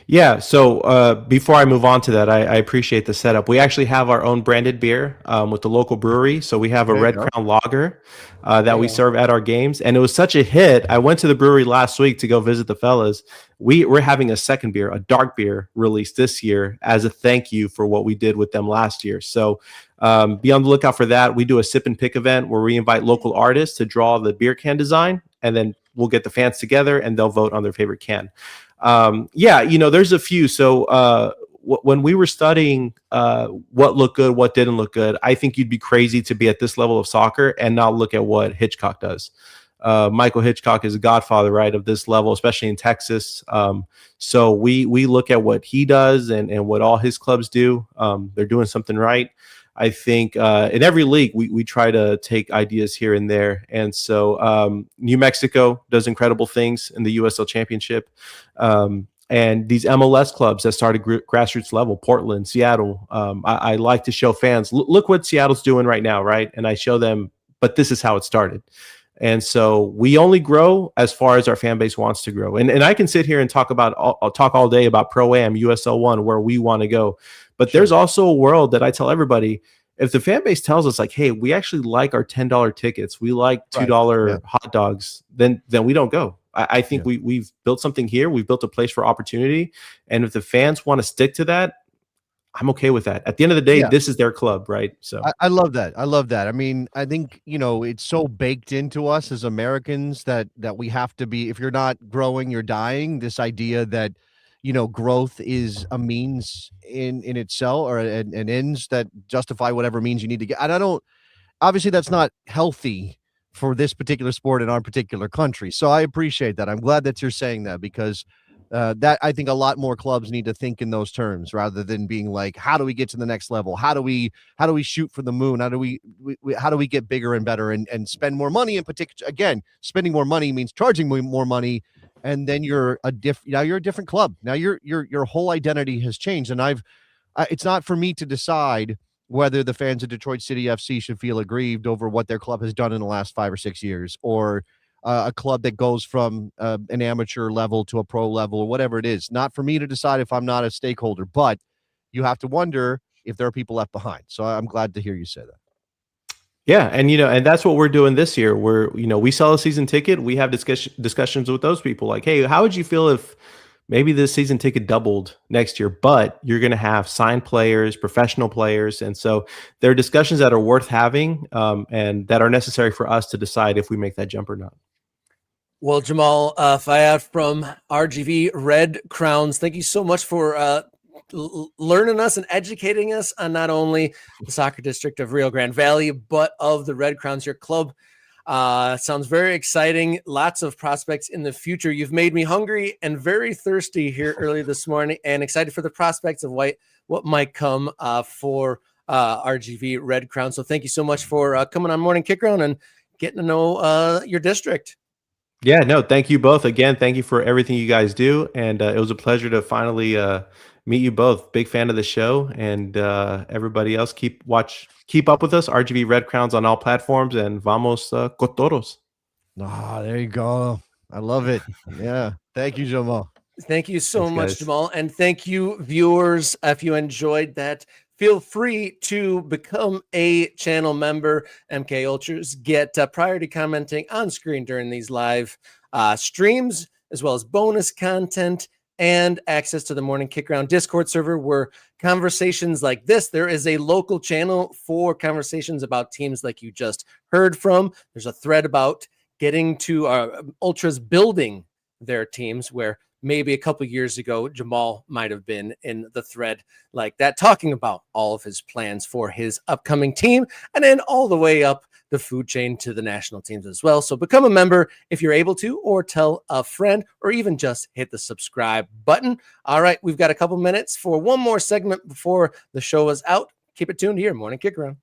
Yeah. So before I move on to that, I appreciate the setup. We actually have our own branded beer with the local brewery. So we have a Red Crown Lager that we serve at our games. And it was such a hit. I went to the brewery last week to go visit the fellas. We're having a second beer, a dark beer released this year as a thank you for what we did with them last year. So be on the lookout for that. We do a sip and pick event where we invite local artists to draw the beer can design, and then we'll get the fans together and they'll vote on their favorite can. There's a few. So when we were studying what looked good, what didn't look good, I think you'd be crazy to be at this level of soccer and not look at what Hitchcock does. Michael Hitchcock is a godfather, right, of this level, especially in Texas. So we look at what he does and what all his clubs do. They're doing something right. I think in every league, we try to take ideas here and there. And so New Mexico does incredible things in the USL Championship. And these MLS clubs that started grassroots level, Portland, Seattle, I like to show fans, look what Seattle's doing right now, right? And I show them, but this is how it started. And so we only grow as far as our fan base wants to grow. And I can sit here and talk all day about Pro-Am, USL 1, where we want to go. But There's also a world that I tell everybody, if the fan base tells us like, hey, we actually like our $10 tickets, we like $2 hot dogs, then we don't go. I think we've built something here. We've built a place for opportunity. And if the fans want to stick to that, I'm okay with that. At the end of the day, this is their club, right? So I love that. I love that. I mean, I think, it's so baked into us as Americans that we have to be, if you're not growing, you're dying. This idea that, growth is a means in itself, or an ends that justify whatever means you need to get. And obviously that's not healthy for this particular sport in our particular country. So I appreciate that. I'm glad that you're saying that, because that I think a lot more clubs need to think in those terms rather than being like, how do we get to the next level? How do we shoot for the moon? How do we get bigger and better and spend more money? In particular, again, spending more money means charging more money, and then you're a different club. Now your whole identity has changed, and it's not for me to decide whether the fans of Detroit City FC should feel aggrieved over what their club has done in the last 5 or 6 years, or a club that goes from an amateur level to a pro level, or whatever it is. Not for me to decide if I'm not a stakeholder, but you have to wonder if there are people left behind. So I'm glad to hear you say that. Yeah, and that's what we're doing this year. We sell a season ticket. We have discussions with those people like, hey, how would you feel if maybe this season ticket doubled next year, but you're going to have signed players, professional players. And so there are discussions that are worth having and that are necessary for us to decide if we make that jump or not. Well, Jamal, Fayyad from RGV Red Crowns, thank you so much for learning us and educating us on not only the soccer district of Rio Grande Valley, but of the Red Crowns, your club. Sounds very exciting. Lots of prospects in the future. You've made me hungry and very thirsty here early this morning, and excited for the prospects of what might come for RGV Red Crown. So thank you so much for coming on Morning Kickaround and getting to know your district. Yeah, no, thank you both. Again, thank you for everything you guys do. And it was a pleasure to finally meet you both. Big fan of the show, and everybody else keep up with us. RGV Red Crowns on all platforms, and vamos Cotoros. There you go. I love it. Yeah. Thank you, Jamal. Thank you so Thanks, much, guys. Jamal. And thank you, viewers. If you enjoyed that, feel free to become a channel member. MK Ultras get priority commenting on screen during these live streams, as well as bonus content and access to the Morning Kickaround Discord server where conversations like this, there is a local channel for conversations about teams like you just heard from. There's a thread about getting to Ultras building their teams where maybe a couple years ago, Jamal might have been in the thread like that, talking about all of his plans for his upcoming team, and then all the way up the food chain to the national teams as well. So become a member if you're able to, or tell a friend, or even just hit the subscribe button. All right, we've got a couple minutes for one more segment before the show is out. Keep it tuned here, Morning Kickaround.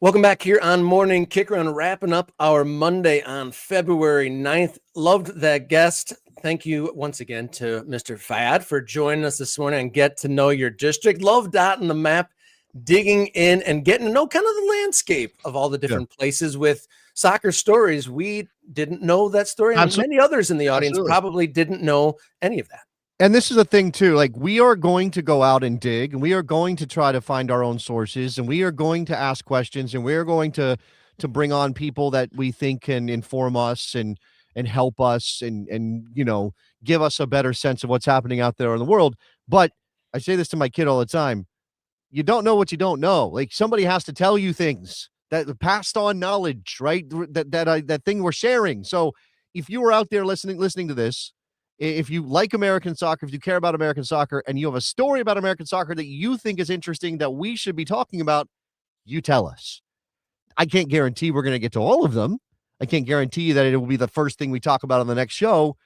Welcome back here on Morning Kickaround, wrapping up our Monday on February 9th. Loved that guest. Thank you once again to Mr. Fayyad for joining us this morning and get to know your district. Love dotting the map, digging in and getting to know kind of the landscape of all the different places with soccer stories. We didn't know that story, and many others in the audience probably didn't know any of that. And this is a thing too, like we are going to go out and dig, and we are going to try to find our own sources, and we are going to ask questions, and we're going to bring on people that we think can inform us and help us and you know, give us a better sense of what's happening out there in the world. But I say this to my kid all the time. You don't know what you don't know. Like somebody has to tell you things, that passed on knowledge, right? That thing we're sharing. So if you were out there listening to this, if you like American soccer, if you care about American soccer, and you have a story about American soccer that you think is interesting that we should be talking about, you tell us. I can't guarantee we're going to get to all of them. I can't guarantee you that it will be the first thing we talk about on the next show.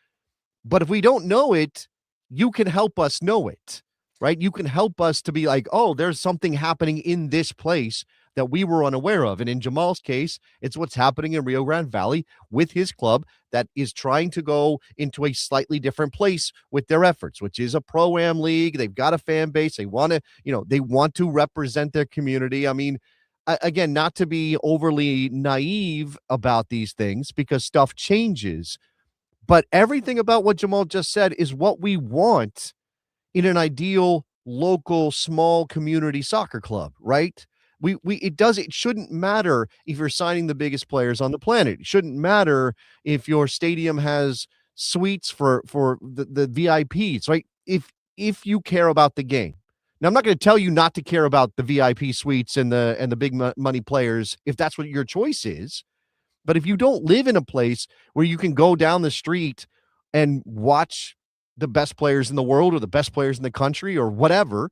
But if we don't know it, you can help us know it, right? You can help us to be like, oh, there's something happening in this place that we were unaware of. And in Jamal's case, it's what's happening in Rio Grande Valley with his club that is trying to go into a slightly different place with their efforts, which is a pro-am league. They've got a fan base. They want to, you know, they want to represent their community. I mean, again, not to be overly naive about these things because stuff changes, but everything about what Jamal just said is what we want in an ideal local small community soccer club, right? It shouldn't matter if you're signing the biggest players on the planet. It shouldn't matter if your stadium has suites for the VIPs, right? If you care about the game. Now, I'm not going to tell you not to care about the VIP suites and the big money players if that's what your choice is. But if you don't live in a place where you can go down the street and watch the best players in the world or the best players in the country or whatever,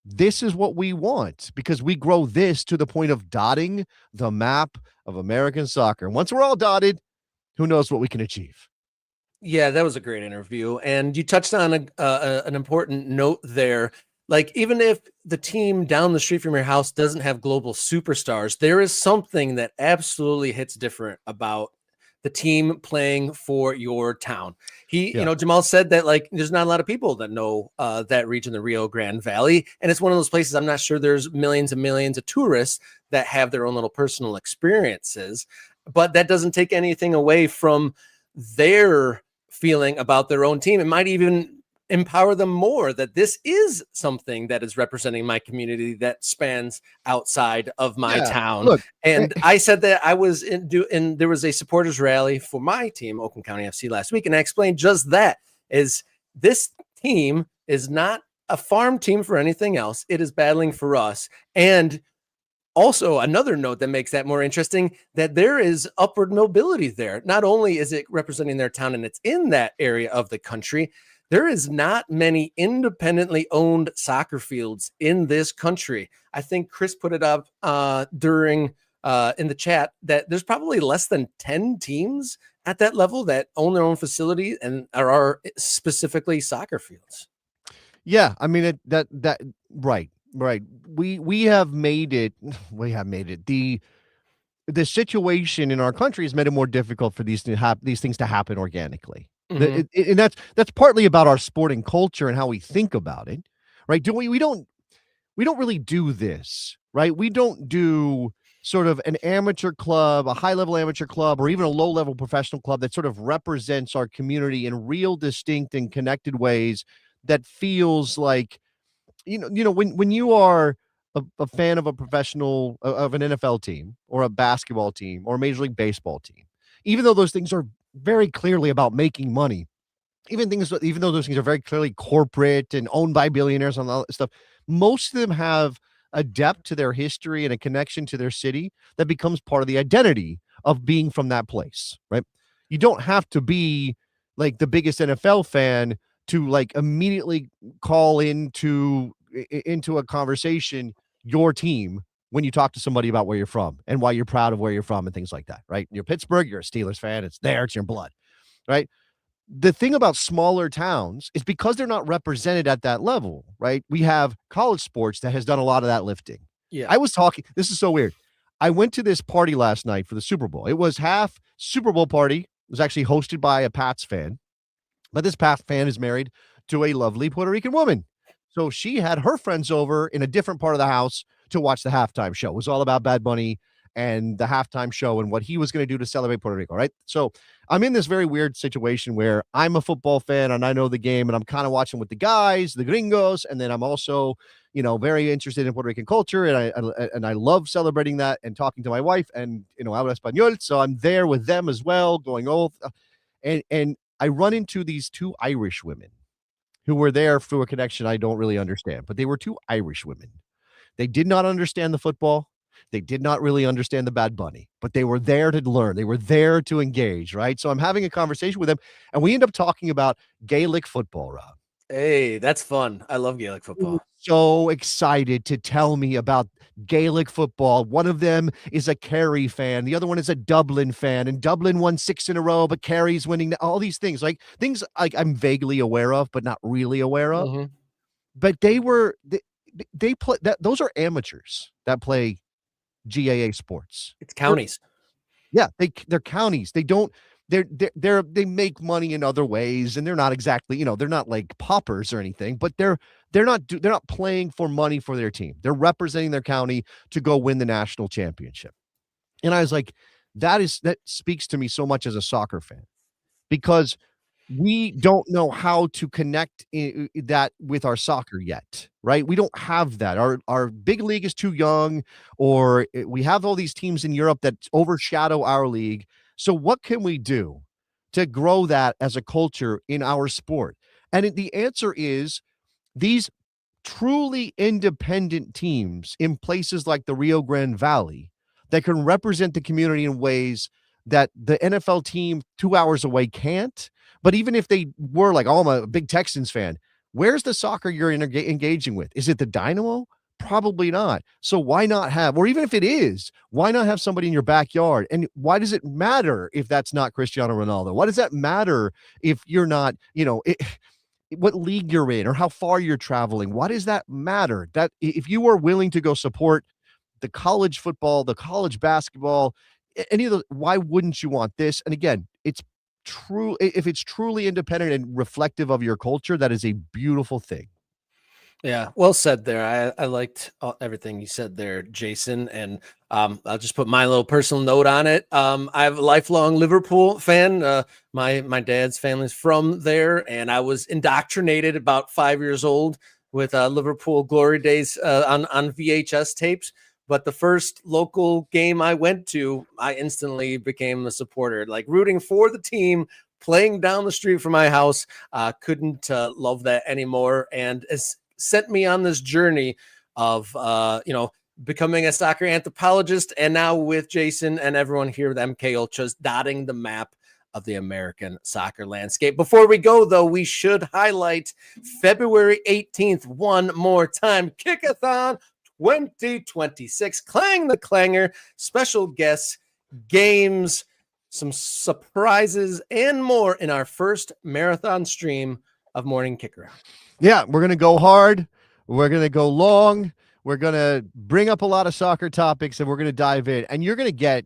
this is what we want, because we grow this to the point of dotting the map of American soccer. And once we're all dotted, who knows what we can achieve. Yeah, that was a great interview. And you touched on an important note there. Like, even if the team down the street from your house doesn't have global superstars, there is something that absolutely hits different about the team playing for your town. You know, Jamal said that like there's not a lot of people that know that region, the Rio Grande Valley, and it's one of those places I'm not sure there's millions and millions of tourists that have their own little personal experiences, but that doesn't take anything away from their feeling about their own team. It might even empower them more that this is something that is representing my community that spans outside of my town. Look, and I said that I was and there was a supporters rally for my team, Oakland County FC, last week, and I explained just that. Is this team is not a farm team for anything else. It is battling for us. And also, another note that makes that more interesting, that there is upward mobility there. Not only is it representing their town and it's in that area of the country, there is not many independently owned soccer fields in this country. I think Chris put it up during in the chat that there's probably less than 10 teams at that level that own their own facility and are specifically soccer fields. Yeah, I mean right. We have made it. We have made it. The situation in our country has made it more difficult for these things to happen organically. Mhm. And that's partly about our sporting culture and how we think about it, right? Do we don't really do this, right? We don't do sort of an amateur club, a high-level amateur club, or even a low-level professional club that sort of represents our community in real distinct and connected ways that feels like, when you are a fan of a professional of an NFL team or a basketball team or a Major League Baseball team, even though those things are very clearly about making money, even though those things are very clearly corporate and owned by billionaires and all that stuff, most of them have a depth to their history and a connection to their city that becomes part of the identity of being from that place, right? You don't have to be like the biggest NFL fan to like immediately call into a conversation your team when you talk to somebody about where you're from and why you're proud of where you're from and things like that, right? You're Pittsburgh, you're a Steelers fan, it's there, it's your blood, right? The thing about smaller towns is because they're not represented at that level, right? We have college sports that has done a lot of that lifting. Yeah. This is so weird. I went to this party last night for the Super Bowl. It was half Super Bowl party. It was actually hosted by a Pats fan, but this Pats fan is married to a lovely Puerto Rican woman. So she had her friends over in a different part of the house to watch the halftime show. It was all about Bad Bunny and the halftime show and what he was going to do to celebrate Puerto Rico, right? So I'm in this very weird situation where I'm a football fan and I know the game and I'm kind of watching with the guys, the gringos, and then I'm also, very interested in Puerto Rican culture and I love celebrating that and talking to my wife and, hablo español, so I'm there with them as well, going and I run into these two Irish women who were there through a connection I don't really understand, but they were two Irish women. They did not understand the football. They did not really understand the Bad Bunny, but they were there to learn. They were there to engage, right? So I'm having a conversation with them, and we end up talking about Gaelic football, Rob. Hey, that's fun. I love Gaelic football. So excited to tell me about Gaelic football. One of them is a Kerry fan. The other one is a Dublin fan. And Dublin won 6 in a row, but Kerry's winning. All these things like I'm vaguely aware of, but not really aware of. Mhm. But they play that. Those are amateurs that play GAA sports. It's counties. Yeah, they're counties. They make money in other ways, and they're not exactly, they're not like paupers or anything, but they're not playing for money for their team. They're representing their county to go win the national championship. And I was like, that speaks to me so much as a soccer fan, because we don't know how to connect that with our soccer yet, right? We don't have that. Our big league is too young, or we have all these teams in Europe that overshadow our league. So what can we do to grow that as a culture in our sport? And the answer is these truly independent teams in places like the Rio Grande Valley that can represent the community in ways that the NFL team 2 hours away can't. But even if they were like, oh, I'm a big Texans fan, where's the soccer you're engaging with? Is it the Dynamo? Probably not. So why not have, or even if it is, why not have somebody in your backyard? And why does it matter if that's not Cristiano Ronaldo? Why does that matter if you're not, what league you're in or how far you're traveling? Why does that matter? That if you are willing to go support the college football, the college basketball, any of those, why wouldn't you want this? And again, it's true. If it's truly independent and reflective of your culture, that is a beautiful thing. Yeah, well said there. I liked everything you said there, Jason. And I'll just put my little personal note on it. I'm a lifelong Liverpool fan. My dad's family's from there, and I was indoctrinated about 5 years old with Liverpool glory days on VHS tapes. But the first local game I went to, I instantly became a supporter, like rooting for the team, playing down the street from my house. Couldn't love that anymore. And it's sent me on this journey of, becoming a soccer anthropologist. And now with Jason and everyone here with MK Ultras dotting the map of the American soccer landscape. Before we go, though, we should highlight February 18th one more time. Kickathon 2026. Clang the clanger, special guests, games, some surprises, and more in our first marathon stream of Morning Kickaround. Yeah, we're going to go hard. We're going to go long. We're going to bring up a lot of soccer topics, and we're going to dive in. And you're going to get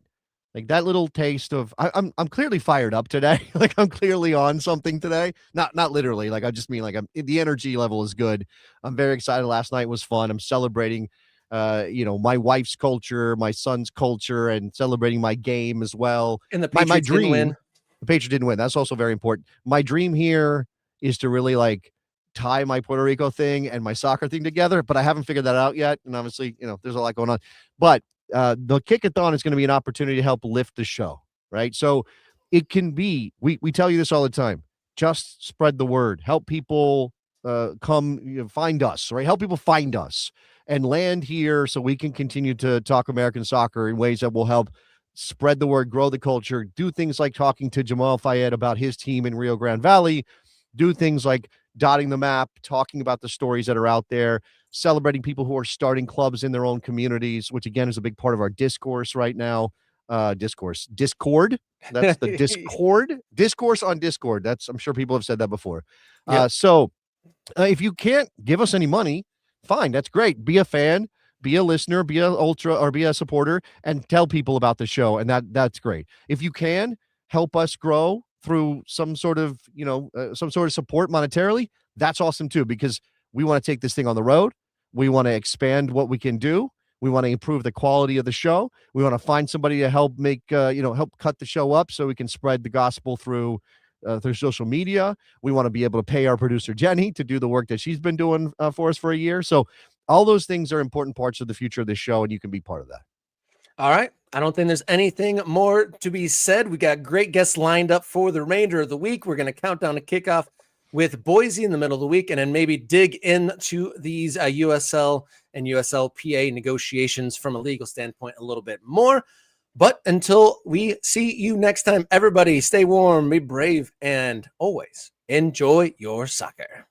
Like that little taste of I'm clearly fired up today. Like I'm clearly on something today. Not literally. Like I just mean like the energy level is good. I'm very excited. Last night was fun. I'm celebrating my wife's culture, my son's culture, and celebrating my game as well. And the My Patriots didn't dream. win. The Patriots didn't win. That's also very important. My dream here is to really like tie my Puerto Rico thing and my soccer thing together, but I haven't figured that out yet. And obviously, there's a lot going on. But the Kickathon is going to be an opportunity to help lift the show, right? So it can be, we tell you this all the time, just spread the word, help people come find us, right? Help people find us and land here so we can continue to talk American soccer in ways that will help spread the word, grow the culture, do things like talking to Jamal Fayyad about his team in Rio Grande Valley, do things like dotting the map, talking about the stories that are out there, celebrating people who are starting clubs in their own communities, which again is a big part of our discourse right now. Discord. That's the discourse on Discord. I'm sure people have said that before. Yep. So if you can't give us any money, fine. That's great. Be a fan, be a listener, be a ultra or be a supporter and tell people about the show. And that's great. If you can help us grow through some sort of support monetarily, that's awesome too, because we want to take this thing on the road. We want to expand what we can do. We want to improve the quality of the show. We want to find somebody to help make, help cut the show up so we can spread the gospel through social media. We want to be able to pay our producer, Jenny, to do the work that she's been doing for us for a year. So all those things are important parts of the future of the show, and you can be part of that. All right. I don't think there's anything more to be said. We got great guests lined up for the remainder of the week. We're going to count down a kickoff with Boise in the middle of the week, and then maybe dig into these USL and USLPA negotiations from a legal standpoint a little bit more. But until we see you next time, everybody stay warm, be brave, and always enjoy your soccer.